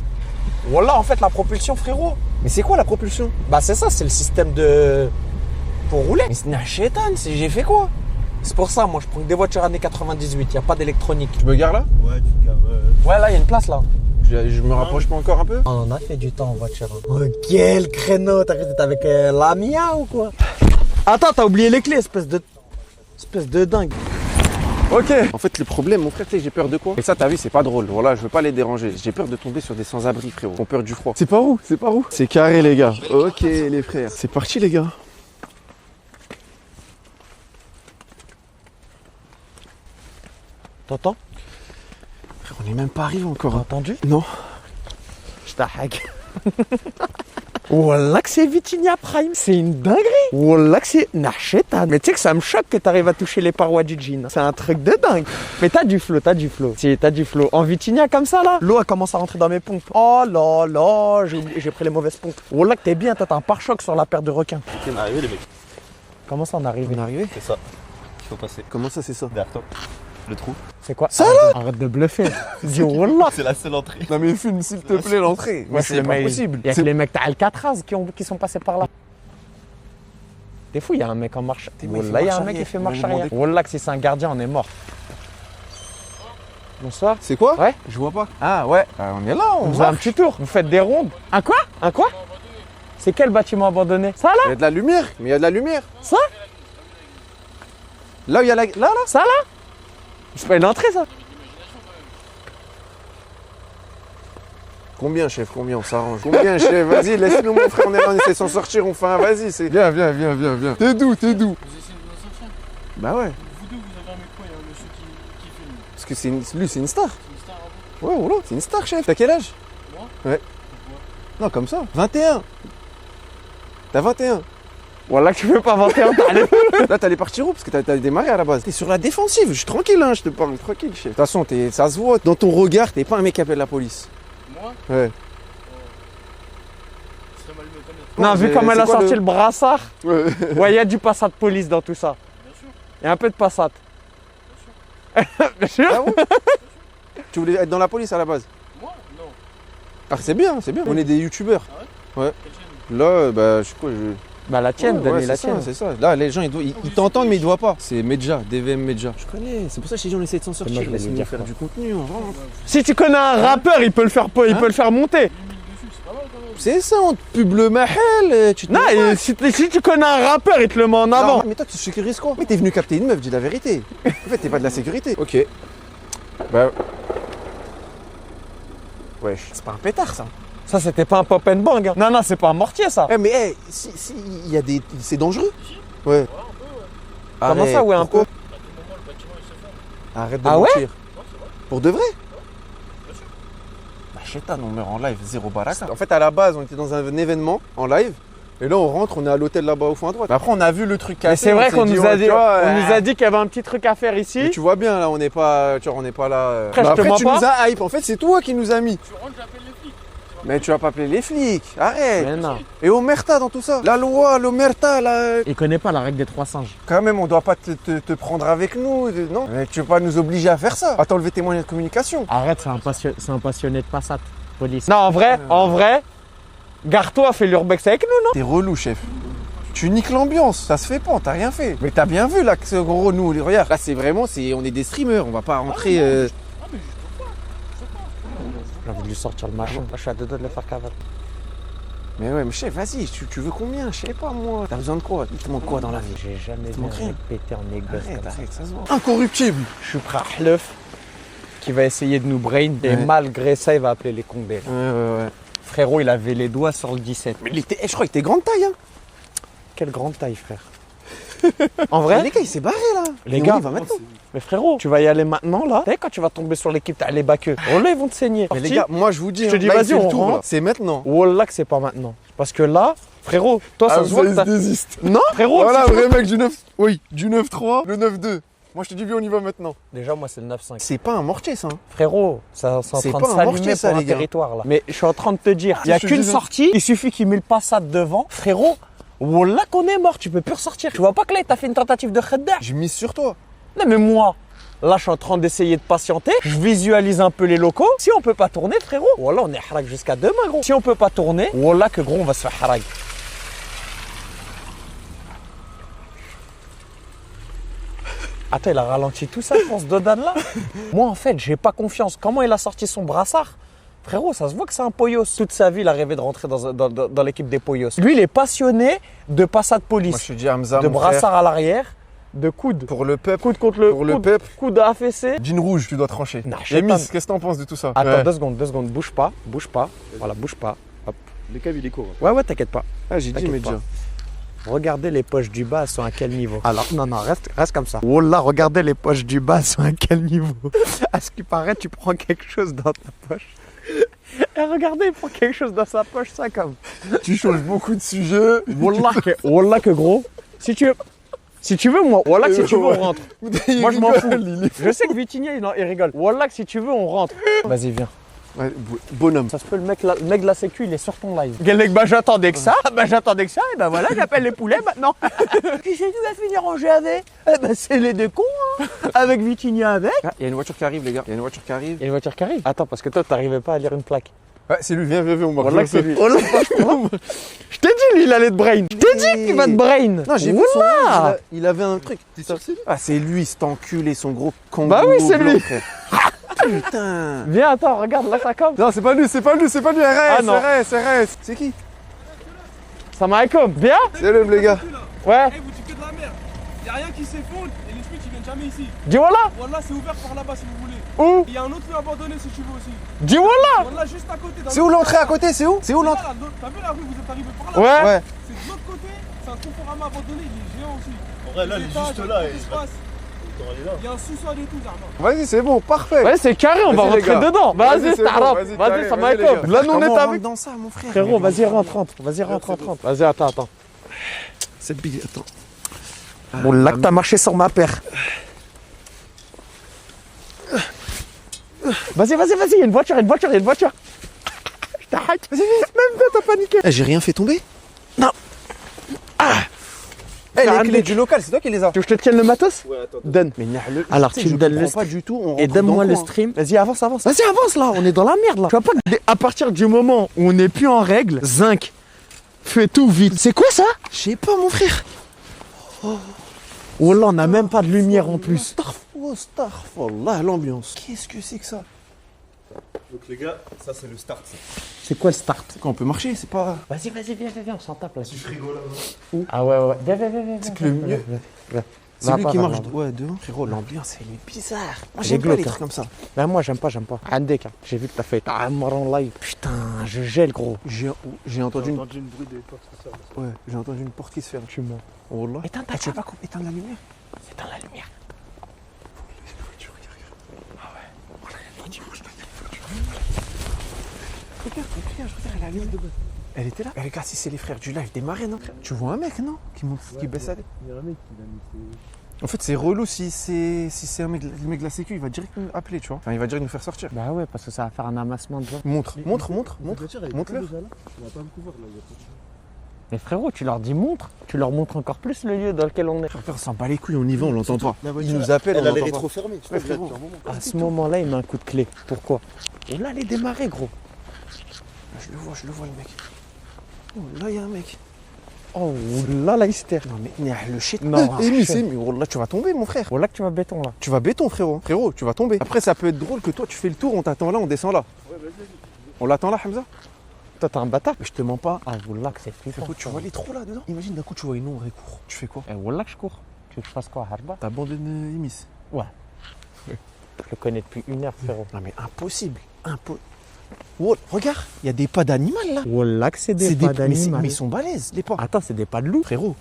Voilà, en fait, la propulsion, frérot. Mais c'est quoi la propulsion? Bah, c'est ça, c'est le système de. Pour rouler. Mais c'est une chétan, j'ai fait quoi? C'est pour ça, moi, je prends que des voitures années 98. Il n'y a pas d'électronique. Je me gare là? Ouais, tu te gares. Ouais, là, il y a une place là. Je me rapproche pas encore un peu? On en a fait du temps en voiture. Oh, quel créneau. T'as cru que t'étais avec la Mia ou quoi? Attends, t'as oublié les clés, espèce de dingue. Ok. En fait, le problème, mon frère, tu sais, j'ai peur de quoi? Et ça, t'as vu, c'est pas drôle. Voilà, je veux pas les déranger. J'ai peur de tomber sur des sans-abri, frérot. Qui ont peur du froid. C'est par où? C'est par où? C'est carré, les gars. Ok, les frères. C'est parti, les gars. T'entends? Frère, on est même pas arrivé encore. T'as Hein. entendu? Non. Je t'hack. Wallah que c'est Vitinha Prime, c'est une dinguerie. Wallah que c'est nacheta. Mais tu sais que ça me choque que t'arrives à toucher les parois du jean. C'est un truc de dingue. Mais t'as du flow. Si, t'as du flow. En Vitinha comme ça là, l'eau elle commence à rentrer dans mes pompes. Oh là là, j'ai pris les mauvaises pompes. Wallah que t'es bien, t'as un pare-choc sur la paire de requins. On est arrivé, les mecs. Comment ça on arrive? On est arrivé? C'est ça. Il faut passer. Comment ça, c'est ça? Derrière toi. Le trou. C'est quoi? Ça là? Arrête de bluffer. Dis wallah. C'est la seule entrée. Non, mais filme, s'il te plaît, l'entrée. Ouais, c'est pas possible. Il y a que les mecs d'Alcatraz qui sont passés par là. T'es fou, il y a un mec en marche. moi, il fait Wallah, il y a marche un mec qui arrière. fait On marche va lui arrière. demander. Wallah, que si c'est un gardien, on est mort. Bonsoir. C'est quoi? Ouais. Je vois pas. Ah, ouais. On est là, on On faisait un va. petit tour. Vous faites des rondes. Un quoi? Un quoi? C'est quel bâtiment abandonné? Ça Il y là? a de la lumière. Mais il y a de la lumière. Ça? Là où il y a la. Là. Ça là? C'est pas une entrée ça? Combien, chef? Combien? On s'arrange. Combien, chef? Vas-y, laisse-nous, mon frère. On est là, on essaie de s'en sortir. On fait un. Vas-y, c'est. Viens. T'es d'où? Vous essayez de vous en sortir? Bah ouais. Vous deux, vous avez un micro, il y a un monsieur qui filme. Parce que lui, c'est une star. C'est une star avant. Ouais, voilà. C'est une star, chef. T'as quel âge? Moi Ouais. Non, comme ça. 21. T'as 21. Wallah, que tu veux pas 21, t'as allé. Là, t'allais partir où? Parce que t'as démarré à la base. T'es sur la défensive. Je suis tranquille, hein. Je te parle tranquille, chef. De toute façon, ça se voit. Dans ton regard, t'es pas un mec qui appelle la police. Moi Ouais. Ce serait mal me connaître. Non, vu mais comme elle c'est a quoi sorti le- le brassard. Ouais. Ouais, il y a du passat de police dans tout ça. Bien sûr. Il y a un peu de passat. Bien sûr. Ah bon? Tu voulais être dans la police à la base? Moi Non. Ah, c'est bien, c'est bien. On est des youtubeurs. Quelle chaîne? Là, bah, je sais quoi, Bah la tienne, Ouais, Dani, ouais, la c'est ça, tienne. c'est ça. Là, les gens, ils t'entendent, mais ils doivent pas. C'est Medja, DVM Medja. Je connais, c'est pour ça que je dis on essaie de s'en sortir. moi, je vais lui Laisse-nous dire faire quoi. du contenu, on rentre. Si tu connais un rappeur, il peut le faire, il Hein peut le faire monter. 1000 dessus, c'est pas mal quand même. C'est ça, on te pub le mahel, tu te Non, mets pas. et si tu connais un rappeur, il te le met en avant. Non, mais toi, tu sécurises quoi? Mais t'es venu capter une meuf, dis la vérité. En fait, t'es pas de la sécurité. Ok. Bah. Wesh. C'est pas un pétard, ça. Ça, c'était pas un pop and bang. Hein. Non, c'est pas un mortier, ça. Eh, mais, si, il y a des. C'est dangereux. Ouais. Ouais, un peu, ouais. Comment Arrête, ça, ouais, un pourquoi? peu? À tout moment, le bâtiment il se ferme. Arrête de Ah ouais? mentir. Non, c'est vrai. Pour de vrai? Bien sûr. Bah, chétan, on meurt en live, zéro baraka. En fait, à la base, on était dans un événement en live. Et là, on rentre, on est à l'hôtel là-bas au fond à droite. Mais après, on a vu le truc cassé. Mais c'est vrai qu'on nous a dit, tu vois, on nous a dit qu'il y avait un petit truc à faire ici. mais tu vois bien, là, on n'est pas, tu vois, on n'est pas là. Frère, Bah, je te après, mens tu pas. nous as hype. En fait, c'est toi qui nous as mis. Tu rentres, j'appelle les flics. Mais tu vas pas appeler les flics. Arrête. Mais non. Et Omerta dans tout ça. La loi, l'Omerta, là. Il connaît pas la règle des 3 singes. Quand même, on doit pas te prendre avec nous, non? Mais tu veux pas nous obliger à faire ça. À t'enlever tes moyens de communication. Arrête, c'est un passionné de Passat. Police. Non, en vrai, Garto a fait l'urbex avec nous, non? T'es relou, chef. Tu niques l'ambiance, ça se fait pas, t'as rien fait. Mais t'as bien vu là que ce gros nous, regarde. Là c'est vraiment, on est des streamers, on va pas rentrer. Ah, mais je peux pas. J'ai envie de lui sortir le machin. Là, je suis à 2 doigts de le faire cavale. Mais ouais, mais chef, vas-y, tu veux combien? Je sais pas moi. T'as besoin de quoi? Il te manque quoi dans la vie? J'ai jamais vu manque un rien. mec péter en négoce Arrête, comme ça. arrête, ça se voit. Incorruptible. Je suis prêt à Hleuf qui va essayer de nous brain et Ouais. malgré ça, il va appeler les condés. Ouais. Frérot, il avait les doigts sur le 17. Mais je crois qu'il était grande taille, hein. Quelle grande taille, frère. En vrai, Les gars, il s'est barré là. Les Et gars, on y va maintenant. mais frérot, tu vas y aller maintenant là. Tu sais, quand tu vas tomber sur l'équipe, t'as les baqueux. Oh là, ils vont te saigner. Mais les gars, moi je vous dis, Je te hein, dis, là, il vas-y, fait le on tour, là. rentre. C'est maintenant. Wallah que c'est pas maintenant. Parce que là, frérot, toi, ça se voit que t'as... désiste. Non, frérot, Voilà, si tu veux- vrai mec du 9. Oui, du 9-3, le 9-2. Moi je te dis, viens, on y va maintenant. Déjà, moi, c'est le 9-5. C'est pas un mortier ça. Hein. Frérot, ça c'est en C'est train pas de un s'allumer mortier, ça, pour un les gars. territoire là. Mais je suis en train de te dire, il n'y a je te qu'une disais. sortie, il suffit qu'il met le Passat devant. Frérot, Wallah qu'on est mort, tu peux plus ressortir. Tu vois pas que là, t'as fait une tentative de khedda? Je mise sur toi. Non mais moi, là je suis en train d'essayer de patienter, je visualise un peu les locaux. Si on peut pas tourner frérot, voilà on est harag jusqu'à demain gros. Si on peut pas tourner, voilà que gros on va se faire harag. Attends, il a ralenti tout ça pour ce Dodan là. Moi en fait j'ai pas confiance. Comment il a sorti son brassard? Frérot, ça se voit que c'est un Poyos. Toute sa vie, il a rêvé de rentrer dans l'équipe des Poyos. Lui, il est passionné de Passat police, Moi je te dis Hamza, de mon frère, brassard à l'arrière, de coude. pour le peuple, Coude contre le Pour le coude, peuple. coude affaissé. jean rouge, tu dois trancher. Non, je sais Et pas. Miss, qu'est-ce que t'en penses de tout ça? Attends, Ouais. 2 secondes, bouge pas. Voilà, bouge pas. Hop. Les câbles, il est court. Ouais, t'inquiète pas. Ah, j'ai dit, T'inquiète mais pas. déjà. Regardez les poches du bas, elles sont à quel niveau? Alors, non, reste comme ça. Wallah, regardez les poches du bas, elles sont à quel niveau? À ce qui paraît, tu prends quelque chose dans ta poche. Et regardez, il prend quelque chose dans sa poche, ça comme. Tu changes beaucoup de sujets. Wallah que gros, si tu veux, moi, Wallah que si tu veux, on rentre. Moi, je m'en fous. Je sais que Vitinha, il rigole. Wallah que si tu veux, on rentre. Vas-y, viens. Ouais, bonhomme. Ça se peut, le mec de la sécu, il est sur ton live. Galek, j'attendais que ça, et ben voilà, j'appelle les poulets maintenant. Qui c'est qui va finir en GAV? C'est les deux cons, hein. Avec Vitinha avec. Ah, il y a une voiture qui arrive, les gars. Il y a une voiture qui arrive. Il y a une voiture qui arrive. Attends, parce que toi, t'arrivais pas à lire une plaque. Ouais, c'est lui, viens, on Wallah que c'est lui. Wallah, je t'ai dit, lui, il allait te brain. Je t'ai dit qu'il va te brain. Non, j'ai vu son Wallah. âge, il avait un truc. Ah, c'est lui, cet enculé, son gros con. Bah oui, c'est lui. Putain. Viens, attends, regarde, là, ça comme. Non, c'est pas lui, arrête, Ah, non. arrête. C'est qui? Ça m'a comme. Viens. Salut, les gars. Ouais. Eh, vous dites que de la merde. Y'a rien qui s'effondre et les flics ils viennent jamais ici. Dis Wallah. Wallah, c'est ouvert par là-bas si vous voulez. Où? Il y a un autre lieu abandonné si tu veux aussi. Dis Wallah. Wallah, juste à côté. C'est où l'entrée à côté? C'est où? C'est où Là, l'entrée? là, t'as vu la rue, vous êtes arrivé par là? Ouais. Ouais. C'est de l'autre côté, c'est un Conforama abandonné, il est géant aussi. En vrai, là, Des il est étages, juste là. des Et espaces. il est là. Il y a un sous-sol et tout, Zarma. Vas-y, c'est bon, parfait. Ouais, c'est carré, on va Vas-y, les rentrer gars. dedans. Vas-y, c'est c'est bon, arabe. carré, Vas-y, ça m'a vas-y, les gars. comme. Là, nous, on Comment est rentre avec. dans ça, mon frère. Frérot, vas-y, rentre. Vas-y, rentre. Vas-y, attends. C'est big, attends. Bon, là que t'as marché sur ma paire. Vas-y, il y a une voiture. Je t'arrête. Vas-y, même pas, t'as paniqué. Eh, j'ai rien fait tomber? Non. Eh, T'as les un clés mec. du local, c'est toi qui les as. Tu veux que je te tienne le matos? Ouais, attends. Donne. Mais Nahle, Alors, tu sais tu que me je donnes le comprends pas du tout. On Et rentre donne-moi dans le coin. stream. Vas-y, avance. Vas-y, avance là, on est dans la merde là. Tu vois pas que à partir du moment où on n'est plus en règle, Zinc, fais tout vite. C'est quoi ça? Je sais pas, mon frère. Oh là, on n'a même pas de lumière en plus. Astaghfirullah, l'ambiance. Qu'est-ce que c'est que ça? Donc, les gars, ça, c'est le start. C'est quoi le start? Quand on peut marcher, c'est pas. Vas-y, viens, on s'en tape là. Du frigo là. Ah ouais. Viens. C'est que le mieux. C'est Va lui pas, qui va marche. pas. Ouais, devant. Frérot, l'ambiance, elle est bizarre. Moi, Elle j'aime est pas les glauque, trucs comme ça. Ben moi j'aime pas. Andek, j'ai vu que t'as fait en live. Putain, je gèle gros. J'ai entendu J'ai une. entendu une bruit des portes, tout ça. Ouais, j'ai entendu une porte qui se ferme. Tu mens. Wallah. Éteins ta Tu veux pas éteindre la lumière? Éteins la lumière. Regarde, elle allume. Elle était là. Eh, regarde, si c'est les frères du live démarré, non? Tu vois un mec, non? Qui baisse la tête. Il y a un mec qui l'a mis ses... En fait, c'est relou si c'est un mec, le mec de la sécu, il va direct nous appeler, tu vois. Enfin, il va direct nous faire sortir. Bah ouais, parce que ça va faire un amassement de gens. Montre. La voiture, elle est Montre-leur. déjà là. On va pas me couvrir là, il y a pas de chance. Mais frérot, tu leur dis montre. Tu leur montres encore plus le lieu dans lequel on est. Frère, on s'en bat les couilles, on y va, on l'entend pas. La Il voiture, nous appelle, elle on a les l'entend pas. rétros fermés. Tu Ouais, vois, frérot. depuis un moment. À ce moment-là, il met un coup de clé. Pourquoi? Et là, elle est démarrée, gros. Je le vois, le mec. Oh, là, il y a un mec. Oh là, hystère. Non, mais le shit. Non, mais shit. là, tu vas tomber, mon frère. Voilà que tu vas béton là. Tu vas béton, frérot. Frérot, tu vas tomber. Après, ça peut être drôle que toi, tu fais le tour, on t'attend là, on descend là. On l'attend là, Hamza? Toi, t'es un bâtard. Mais je te mens pas. Ah, voilà que c'est flippant. Frérot, tu vois les trous là dedans? Imagine d'un coup, tu vois une ombre et court. Tu fais quoi? Et voilà que je cours. Tu veux que je fasse quoi, Harba? T'abandonnes Imis. Ouais. Je le connais depuis 1 heure, frérot. Non, mais impossible. Oh, regarde, il y a des pas d'animal là. Voilà que c'est des pas mais d'animal. ils sont balèzes, les pas. Attends, c'est des pas de loup. Frérot.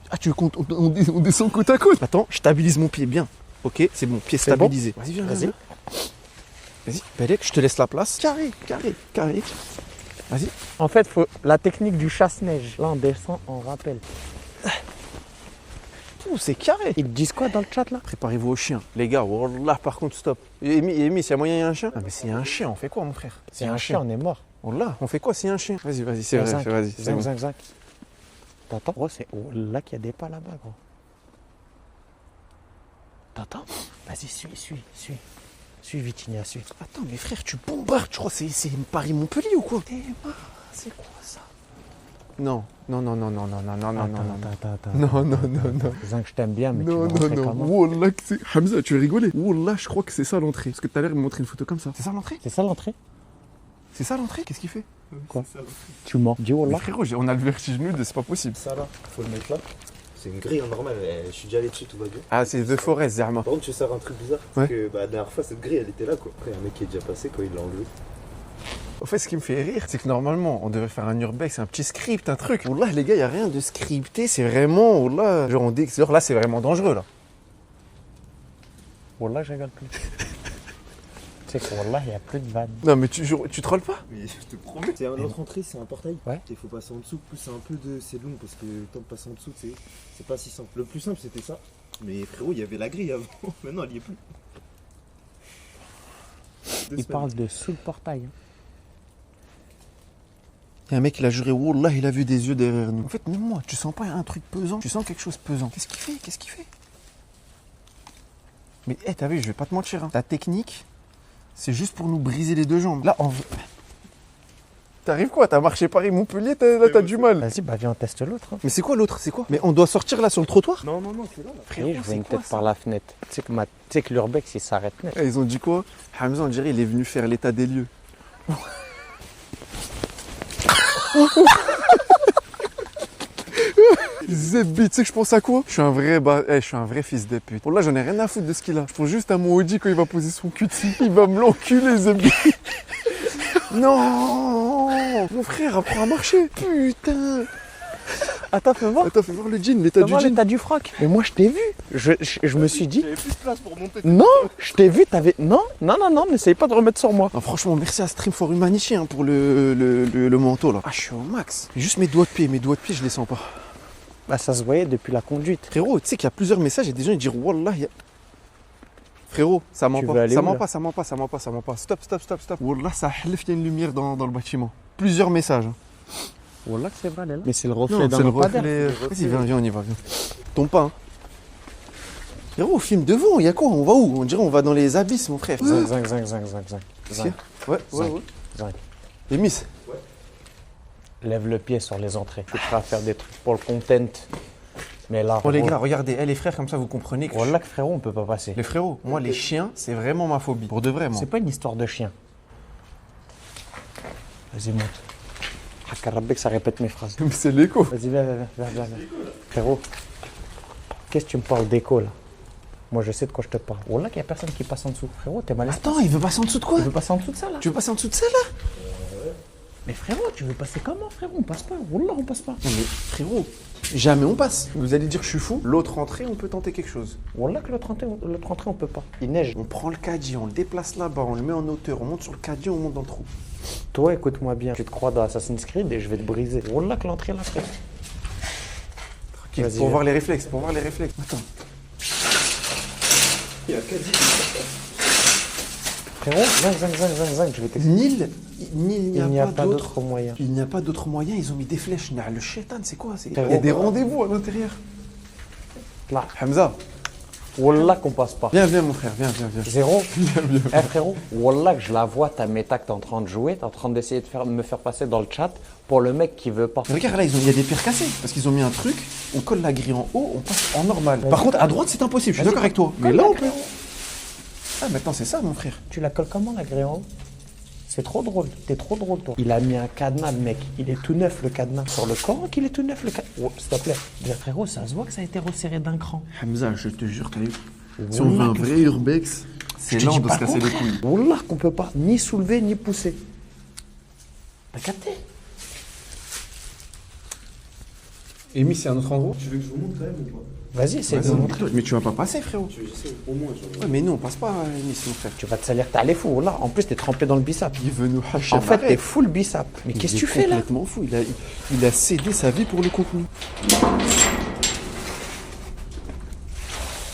Ah, tu veux qu'on on descend côte à côte? Attends, je stabilise mon pied bien. Ok, c'est bon, pied C'est bon stabilisé. Vas-y, viens, Vas-y. Vas-y, Belek, je te laisse la place. Carré. Vas-y. En fait, faut la technique du chasse-neige. Là, on descend, on rappelle. Tout, c'est carré. Ils te disent quoi dans le chat là? Préparez-vous au chien. Les gars, wallah, par contre, stop. Amy, s'il y a moyen, il y a un chien? Ah, mais s'il y a un chien, on fait quoi, mon frère? C'est un chien, on est mort. Wallah, on fait quoi s'il y a un chien? Vas-y, c'est vrai, Zinc, vas-y. c'est zinc, bon. zinc, zinc. T'entends? Gros, c'est là qu'il y a des pas là-bas, gros. T'entends? Vas-y, suis. Suis, Vitinia, suis. Attends, mais frère, tu bombardes, tu crois que c'est Paris-Montpellier ou quoi? C'est quoi ça? Non. Attends. Non. Zinc, je t'aime bien, mais tu vas rentrer comment? Wallah, que c'est. Hamza, tu vas rigoler. Wallah, je crois que c'est ça l'entrée. Parce que tout à l'heure, il m'a montré une photo comme ça. C'est ça l'entrée? C'est ça l'entrée? C'est ça l'entrée? Qu'est-ce qu'il fait? Quoi? Tu mens. Dis oh Mais là. frérot, on a le vertigineux de c'est pas possible. Ça là, faut le mettre là. C'est une grille en normal, je suis déjà allé dessus, tout va bien. Ah, c'est The Forest, Zerma. Par contre, tu sais un truc bizarre, Ouais. parce que la dernière fois, cette grille, elle était là, quoi. Après, il y a un mec qui est déjà passé, quoi, il l'a enlevé. En fait, ce qui me fait rire, c'est que normalement, on devrait faire un urbex, un petit script, un truc. Wallah, les gars, il n'y a rien de scripté, c'est vraiment. Wallah, genre, on dit que là, c'est vraiment dangereux, là. Wallah, je rigole plus. Tu sais que Wallah, il n'y a plus de vannes. Non, mais tu trolles pas? Mais je te promets. C'est l'autre entrée, c'est un portail. Ouais. Il faut passer en dessous. Plus c'est un peu de. C'est long parce que le temps de passer en dessous, c'est pas si simple. Le plus simple, c'était ça. Mais frérot, il y avait la grille avant. Maintenant, elle y est plus. Il parle de sous le portail. Il y a un mec, il a juré, Wallah, il a vu des yeux derrière nous. En fait, même moi, tu sens pas un truc pesant? Tu sens quelque chose pesant. Qu'est-ce qu'il fait? Mais, t'as vu, je vais pas te mentir, hein. Ta technique, c'est juste pour nous briser les deux jambes. Là, T'arrives quoi? T'as marché Paris-Montpellier, là, t'as du mal. Vas-y, bah viens, on teste l'autre. Mais c'est quoi l'autre? C'est quoi? Mais on doit sortir là sur le trottoir? Non, c'est là. Oui, je vois une tête par la fenêtre. Tu sais que l'urbex, il s'arrête net. Et ils ont dit quoi? Hamza, on dirait, il est venu faire l'état des lieux. Zebbi, tu sais que je pense à quoi? Je suis un vrai fils de pute. Pour là, j'en ai rien à foutre de ce qu'il a. Je pense juste à mon Audi quand il va poser son cul dessus. Il va me l'enculer, Zebbi. Non! Mon frère, apprends à marcher. Putain! Attends, fais voir. Attends, fais voir le jean, l'état du jean. L'état du froc. Mais moi, je t'ai vu. Je me suis dit. J'avais plus de place pour monter. Non, je t'ai vu, t'avais. Non, n'essaye pas de remettre sur moi. Non, franchement, merci à Stream for Humanity hein, pour le manteau là. Ah, je suis au max. Juste mes doigts de pied, je les sens pas. Bah, ça se voyait depuis la conduite. Frérot, tu sais qu'il y a plusieurs messages et des gens ils disent Wallah, frérot, ça ment Tu pas. veux aller Ça où, ment là pas, ça ment pas. Stop. Wallah, ça halif, il y a une lumière dans le bâtiment. Plusieurs messages. hein. Voilà que c'est vrai, elle est là. Mais c'est le reflet Non, d'un c'est le lampadaire. reflet. Vas-y, viens, on y va. Viens. Tombe pas. Hein. Frérot, filme devant, il y a quoi? On va où? On dirait on va dans les abysses, mon frère. Zinc. Qu'est-ce qu'il y a? Ouais. Zinc. Et Miss. Lève le pied sur les entrées. Je suis prêt à faire des trucs pour le content. Mais là, Bon les gars, regardez, les frères, comme ça vous comprenez que. Voilà que frérot, on peut pas passer. Les frérots, moi les chiens, c'est vraiment ma phobie. Pour de vrai, moi. C'est pas une histoire de chien. Vas-y, monte. Hakarabek, ça répète mes phrases. Mais c'est l'écho. Vas-y, viens. Frérot, qu'est-ce que tu me parles d'écho là? Moi, je sais de quoi je te parle. Voilà qu'il y a personne qui passe en dessous. Frérot, t'es mal. Attends, il veut passer en dessous de quoi? Tu veux passer en dessous de ça là? Tu veux passer en dessous de ça là? Mais frérot, tu veux passer comment, frérot? On passe pas. Wallah, on passe pas. Non mais frérot, jamais on passe. Vous allez dire que je suis fou. L'autre entrée, on peut tenter quelque chose. Wallah que l'autre entrée, on peut pas. Il neige. On prend le caddie, on le déplace là-bas, on le met en hauteur, on monte sur le caddie, on monte dans le trou. Toi, écoute-moi bien. Tu te crois dans Assassin's Creed et je vais te briser. Wallah que l'entrée là, frère. Tranquille, pour voir les réflexes, Attends. Il y a un caddie. Frérot, zing, je vais t'expliquer. Il n'y a pas d'autre moyen. Il n'y a pas d'autre moyen, ils ont mis des flèches. Le shaitan, c'est quoi? Il y Frérot, a des rendez-vous à l'intérieur. Là. Hamza, Wallah qu'on passe pas. viens mon frère, viens. Zéro. Frérot, Wallah que je la vois, ta méta que t'es en train de jouer, t'es en train d'essayer de me faire passer dans le chat pour le mec qui veut pas. Regarde là, il y a des pierres cassées. Parce qu'ils ont mis un truc, on colle la grille en haut, on passe en normal. Par contre, à droite, c'est impossible, je suis d'accord avec toi. Mais là, on peut. Ah, maintenant, c'est ça, mon frère. Tu la colles comment la grille en haut? C'est trop drôle, t'es trop drôle toi. Il a mis un cadenas, le mec. Il est tout neuf le cadenas. Sur le Coran qu'il est tout neuf le cadenas. Oh, s'il te plaît. Déjà frérot, ça se voit que ça a été resserré d'un cran. Hamza, je te jure, t'as vu. Si on veut un vrai urbex, c'est lent de se casser les couilles. Wallah qu'on peut pas ni soulever ni pousser. T'as capté? Amy, c'est un autre endroit? Tu veux que je vous montre quand même ou pas? Vas-y, essaye de montrer. Mais tu vas pas passer, frérot. J'essaie au moins. Ouais, mais nous, on passe pas, Amy, mon frère. Tu vas te salir, t'as les fous, Wallah. En plus, t'es trempé dans le bissap. Il veut nous hacher. En fait, t'es full bissap. Mais qu'est-ce que tu fais là? Complètement fou. Il a cédé sa vie pour le contenu.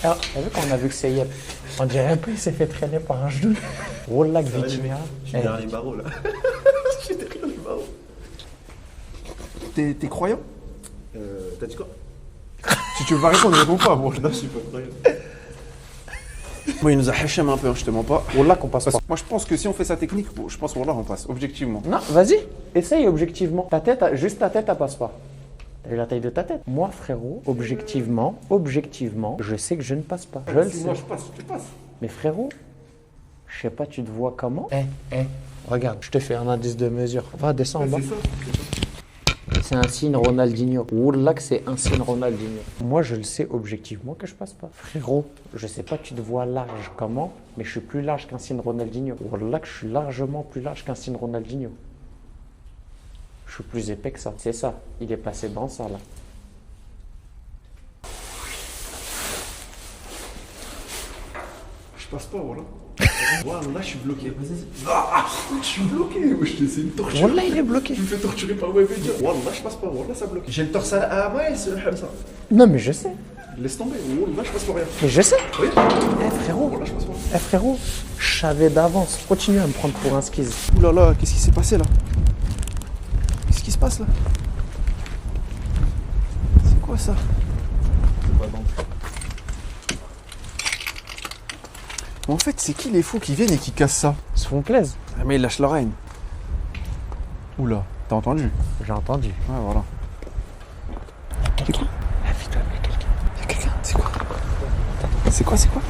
Alors, t'as vu quand on a vu que c'est Yep? On dirait un peu il s'est fait traîner par un genou. Wallah que Vitimea. Je suis derrière les barreaux là. Je suis derrière les barreaux. T'es croyant? T'as dit quoi? Si tu veux pas répondre, ne réponds pas, bro. Non, je suis pas croyant. Moi, il nous a hacham un peu, hein, je te mens pas. Wallah qu'on passe pas. Moi, je pense que si on fait sa technique, bon, je pense que on passe, objectivement. Non, vas-y, essaye objectivement. Ta tête, juste ta tête, elle passe pas. T'as vu la taille de ta tête? Moi, frérot, objectivement, je sais que je ne passe pas. Je le sais. Moi, je passe, tu passes. Mais frérot, je sais pas, tu te vois comment? Regarde, je te fais un indice de mesure. Va, descends en bas. C'est un signe Ronaldinho. Wallah que c'est un signe Ronaldinho. Moi, je le sais objectivement que je passe pas. Frérot, je sais pas, tu te vois large comment, mais je suis plus large qu'un signe Ronaldinho. Wallah que je suis largement plus large qu'un signe Ronaldinho. Je suis plus épais que ça. C'est ça. Il est passé dans ça, là. Je passe pas, voilà. Voilà, là, je suis bloqué. Ah, je suis bloqué. C'est une torture. Wallah, il est bloqué. Je me fais torturer par Webedia. Wallah, je passe pas. Wallah, ça bloque. J'ai le torse à moi, c'est le Hamza. Non, mais je sais. Laisse tomber. Wallah, je passe pas rien. Mais je sais. Oui. Frérot. Wallah, je passe pas. Frérot, je savais d'avance. Continue à me prendre pour un skis. Ouh là là, qu'est-ce qui s'est passé là? Qu'est-ce qui se passe là? C'est quoi ça? Mais en fait, c'est qui les fous qui viennent et qui cassent ça? Ils se font plaisir. Ah, mais ils lâchent l'oreille. Oula, t'as entendu? J'ai entendu. Ouais, voilà. Quelqu'un? Invite-toi, il y a quelqu'un. Il y a quelqu'un? C'est quoi? C'est quoi? C'est quoi?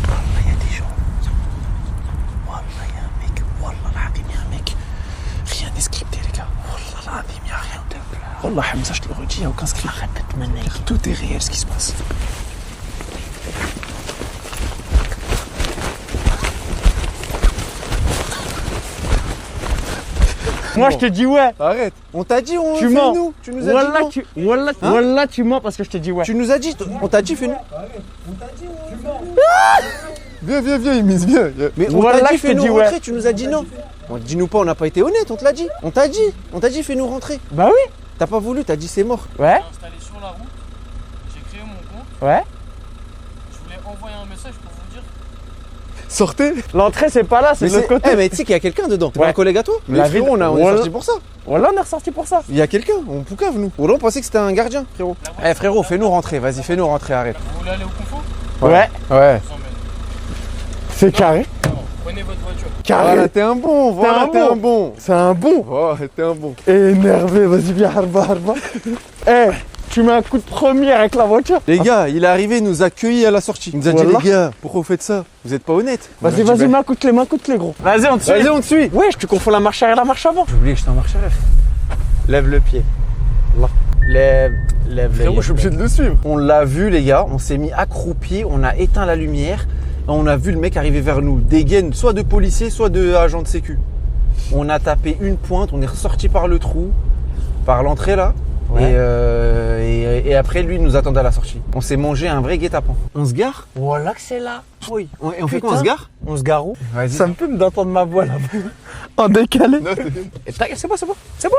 Wallah, il y a des gens. Wallah, il y a un mec. Wallah, l'azim, il y a un mec. Rien n'est scripté, les gars. Wallah, l'azim, il n'y a rien de... Wallah, Hamza, je te le redis, il n'y a aucun script. Arrête de te mener. Tout est réel ce qui se passe. Moi, je te dis ouais. Arrête. On t'a dit, on Tu fais mens. nous. Tu nous as dit non. Wallah, tu mens parce que je te dis ouais. Tu nous as dit, on t'a dit, fais-nous. Viens, Imis, viens. Mais on Wallah, t'a dit, je te fais-nous dis rentrer, ouais. tu nous as dit non. Dis-nous pas, on n'a pas été honnête, on te l'a dit. On t'a dit, fais-nous rentrer. Bah oui. T'as pas voulu, t'as dit c'est mort. Ouais. J'ai installé sur la route, j'ai créé mon compte, Ouais. je voulais envoyer un message pour vous dire. Sortez. L'entrée, c'est pas là, c'est de l'autre côté. Eh, mais tu sais qu'il y a quelqu'un dedans. T'es Ouais. pas un collègue à toi? Mais La frérot, ville- on est Wallah. sorti pour ça. Wallah, on est ressorti pour ça. Il y a quelqu'un, on poucave nous. Wallah, on pensait que c'était un gardien, frérot. Eh frérot, fais-nous rentrer, vas-y, fais-nous rentrer, arrête. Vous voulez aller au confort? Ouais. Ouais. Je vous emmène. C'est carré. Non, prenez votre voiture. Carré. Voilà, t'es un bon, voilà, t'es un bon. C'est un bon. Voilà, t'es un bon. Énervé, vas-y, viens, harba. Eh, tu mets un coup de première avec la voiture. Les gars, il est arrivé, il nous a accueillis à la sortie. Il nous a dit, Wallah. les gars, pourquoi vous faites ça? Vous êtes pas honnêtes. Vas-y, vas-y, mets un coup de clé, gros. Vas-y, on te suit. Vas-y, on te suit. Ouais, tu confonds la marche arrière et la marche avant. J'ai oublié que j'étais en marche arrière. Lève le pied. Lève le Frérot, pied. je suis obligé de le suivre. On l'a vu, les gars, on s'est mis accroupi, on a éteint la lumière On a vu le mec arriver vers nous, des gaines soit de policiers, soit de agents de sécu. On a tapé une pointe, on est ressorti par le trou, par l'entrée là. Ouais. Et après, lui, il nous attendait à la sortie. On s'est mangé un vrai guet-apens. On se gare? Voilà que c'est là. Oui. Et on fait quoi? On se gare? On se gare où? Vas-y. Ça me peut d'entendre ma voix là. En décalé. C'est bon.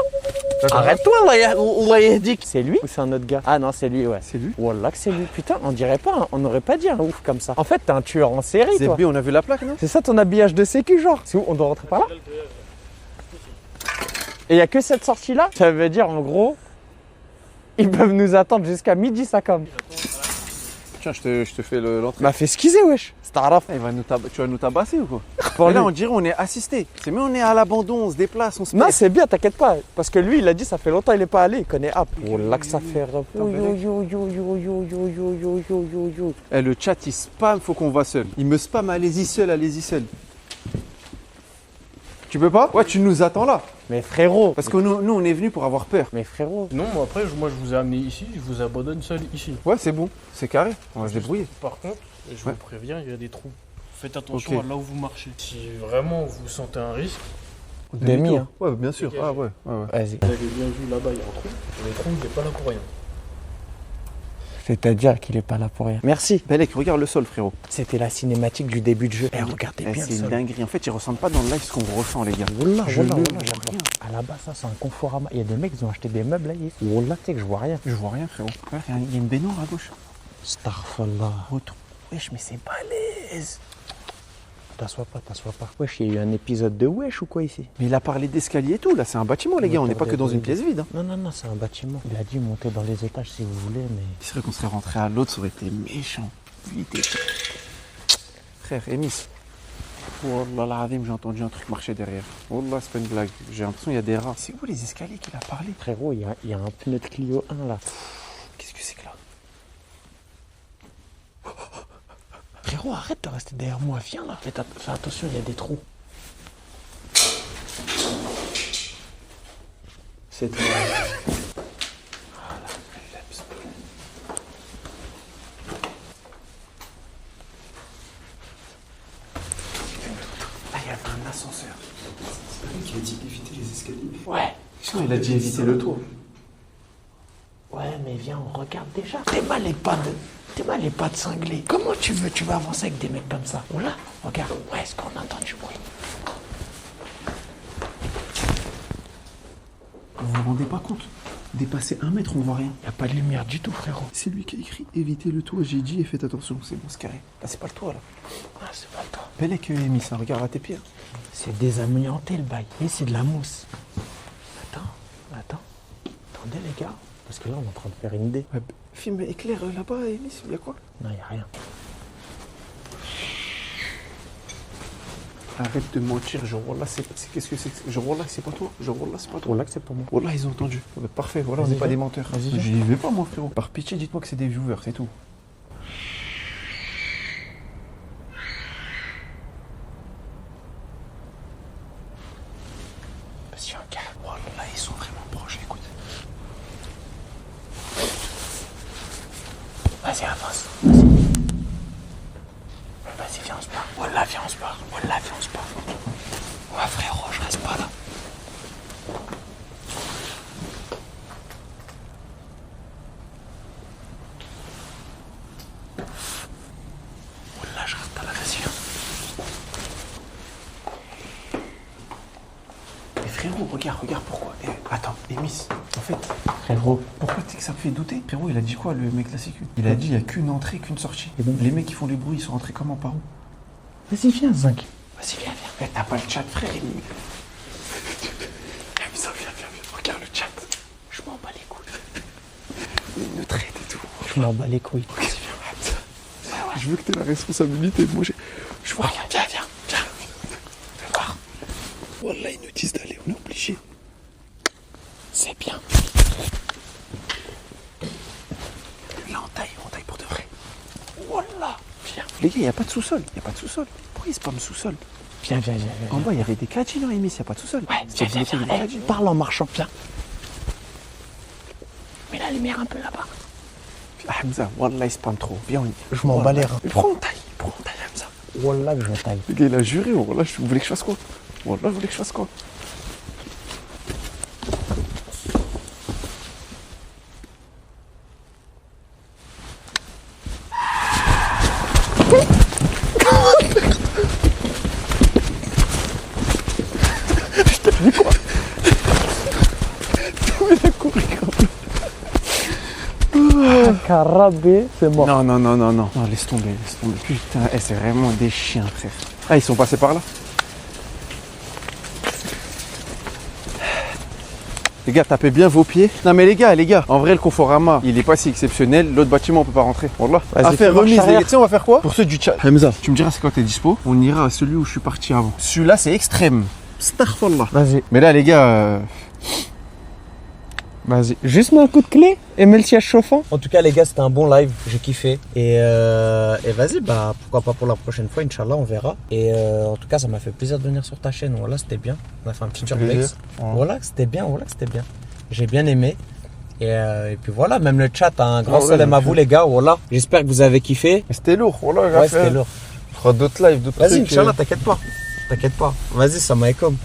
Arrête-toi, Allah yahdik. C'est lui ou c'est un autre gars? Ah non, c'est lui, ouais. C'est lui? Wallah que c'est lui. Putain, on dirait pas, hein. On n'aurait pas dit un ouf comme ça. En fait, t'es un tueur en série, toi. ZB, on a vu la plaque, non? C'est ça ton habillage de sécu, genre? C'est où? On doit rentrer par là? Et il y a que cette sortie-là? Ça veut dire, en gros, ils peuvent nous attendre jusqu'à midi, ça comme. Tiens, je te fais l'entrée. M'a fait esquiser, wesh. Staraf. Tu vas nous tabasser ou quoi? Mais là, on dirait on est assisté. C'est mieux, on est à l'abandon, on se déplace, on se Non, pèse. c'est bien, t'inquiète pas. Parce que lui, il a dit, ça fait longtemps il est pas allé, il connaît App. Oh là que ça fait. Eh, le chat, il spam, faut qu'on va seul. Il me spam, allez-y seul, allez-y seul. Tu peux pas? Ouais, tu nous attends là. Mais frérot. Parce que nous, on est venus pour avoir peur. Mais frérot. Non, moi après, moi je vous ai amené ici, je vous abandonne seul ici. Ouais, c'est bon, c'est carré. On va se débrouiller. Par contre, je Ouais. vous préviens, il y a des trous. Faites attention Ok. à là où vous marchez. Si vraiment vous sentez un risque, Demi, Demi-tour. hein. Ouais, bien sûr. Ah ouais. Vas-y. vous avez bien vu là-bas, il y a un trou. Le trou, il n'est pas là pour rien. C'est-à-dire qu'il est pas là pour rien. Merci. Belek, regarde le sol, frérot. C'était la cinématique du début de jeu. Eh, regardez Eh, bien c'est le une sol. dinguerie. En fait, ils ressentent pas dans le live ce qu'on ressent, les gars. Wallah, Je wallah, ne wallah, vois j'adore. rien. À la base, ça, c'est un Conforama. Il y a des mecs, ils ont acheté des meubles là. Wallah, tu sais que je vois rien. Je vois rien, frérot. Ouais, il y a une baignoire à gauche. Starfallah. Retour. Wesh, mais c'est balèze. T'assois pas. Wesh, il y a eu un épisode de Wesh ou quoi ici? Mais il a parlé d'escalier et tout. Là, c'est un bâtiment, les gars. On n'est pas que dans une pièce vide. Hein. Non, c'est un bâtiment. Il a dit monter dans les étages si vous voulez, mais. Il serait qu'on serait rentré à l'autre, ça aurait été méchant. Il était... Frère, Emis. Wallah l'azim, j'ai entendu un truc marcher derrière. Wallah, c'est pas une blague. J'ai l'impression qu'il y a des rats. C'est où les escaliers qu'il a parlé? Frérot, il y a un pneu de Clio 1 là. Qu'est-ce que c'est que là? Frérot, arrête de rester derrière moi, viens là. Fais attention, il y a des trous. C'est toi. Ah, il y avait un ascenseur. C'est pas lui qui a dit éviter les escaliers. Ouais. Sinon, il a dit éviter le tour. Ouais, mais viens, on regarde déjà. T'es mal les pas de cinglé. Comment tu vas avancer avec des mecs comme ça? Oh là, regarde. Ouais, est-ce qu'on entend du bruit? Vous vous rendez pas compte? Dépasser 1 mètre, on voit rien. Y a pas de lumière du tout, frérot. C'est lui qui a écrit éviter le toit. J'ai dit et faites attention. C'est bon, c'est carré. Là, c'est pas le toit, là. Ah, c'est pas le temps. Belek, Emis, ça regarde à tes pieds. C'est désamianté le bail. Mais c'est de la mousse. Attends. Attendez les gars. Parce que là, on est en train de faire une idée. Ouais, film éclair là-bas, Emis, il y a quoi? Non, y a rien. Arrête de mentir, genre Wallah, qu'est-ce que c'est? Genre Wallah, c'est pas toi. Genre Wallah, c'est pas toi. Oh là que c'est pour moi. Wallah, ils ont entendu. Ouais, parfait, voilà, on Vas-y, n'est pas viens. des menteurs. Vas-y, viens. J'y vais pas, moi, frérot. Par pitié, dites-moi que c'est des viewers, c'est tout. Vas-y, un gars. Wallah, ils sont vraiment proches, écoute. Vas-y, avance. Vas-y, viens, on se barre. Wallah, viens, on se barre. Ouais, frérot, je reste pas là. Wallah, je reste pas là, vas-y, viens. Mais frérot, regarde pourquoi. Attends, Emis, en fait, Frérot. pourquoi tu sais que ça me fait douter? Frérot, il a dit quoi, le mec de la sécu? Il a dit il n'y a qu'une entrée, qu'une sortie. Les mecs qui font les bruits, ils sont rentrés comment, par où? Vas-y, viens, Zinc. Vas-y, viens. Eh, t'as pas le chat, frère, Emis. Viens, regarde le chat. Je m'en bats les couilles. Il nous traite et tout. Je m'en bats les couilles. Je veux que tu aies la responsabilité. Moi, je vois rien. Viens. Fais voir. Wallah, ils nous disent d'aller, on est obligé. C'est bien. Là, on taille pour de vrai. Wallah. Viens. Les gars, il n'y a pas de sous-sol. Pourquoi ils spamment sous-sol? Viens. En bas, il y avait des caddies, non, Emis, il n'y a pas de sous-sol. Ouais, viens. Eh, parle en marchant, viens. Mets la lumière un peu là-bas. Ah, Hamza, Wallah, ils spamment trop. Viens, on y. Je m'en bats les reins. Prends, on taille, Hamza. Wallah, je vais tailler. Le gars, il a juré. Wallah, vous voulez que je fasse quoi? Wallah, vous voulez que je fasse quoi? Carabé, c'est mort. Non, non, non, non, non. Non, laisse tomber, laisse tomber. Putain, c'est vraiment des chiens, frère. Ah, ils sont passés par là. Les gars, tapez bien vos pieds. Non mais les gars, en vrai le Conforama, il est pas si exceptionnel. L'autre bâtiment, on peut pas rentrer. Wallah. Affaire remise, les gars. Tu sais, on va faire quoi? Pour ceux du chat. Hamza, tu me diras c'est quand t'es dispo. On ira à celui où je suis parti avant. Celui-là, c'est extrême. Astaghfirullah. Vas-y, Mais là, les gars... vas-y. Juste mets un coup de clé et mets le siège chauffant. En tout cas, les gars, c'était un bon live. J'ai kiffé. Et vas-y, bah pourquoi pas pour la prochaine fois, Inch'Allah, on verra. Et en tout cas, ça m'a fait plaisir de venir sur ta chaîne. Voilà, c'était bien. On a fait un petit urbex. Voilà, c'était bien. Voilà, c'était bien. J'ai bien aimé. Et puis voilà, même le chat, un grand salam à vous, les gars. Voilà. J'espère que vous avez kiffé. Mais c'était lourd, wallah. Ouais, c'était lourd. On fera d'autres lives, d'autres Vas-y, trucs. Inch'Allah, t'inquiète pas. T'inquiète pas. Vas-y, ça m'a comme.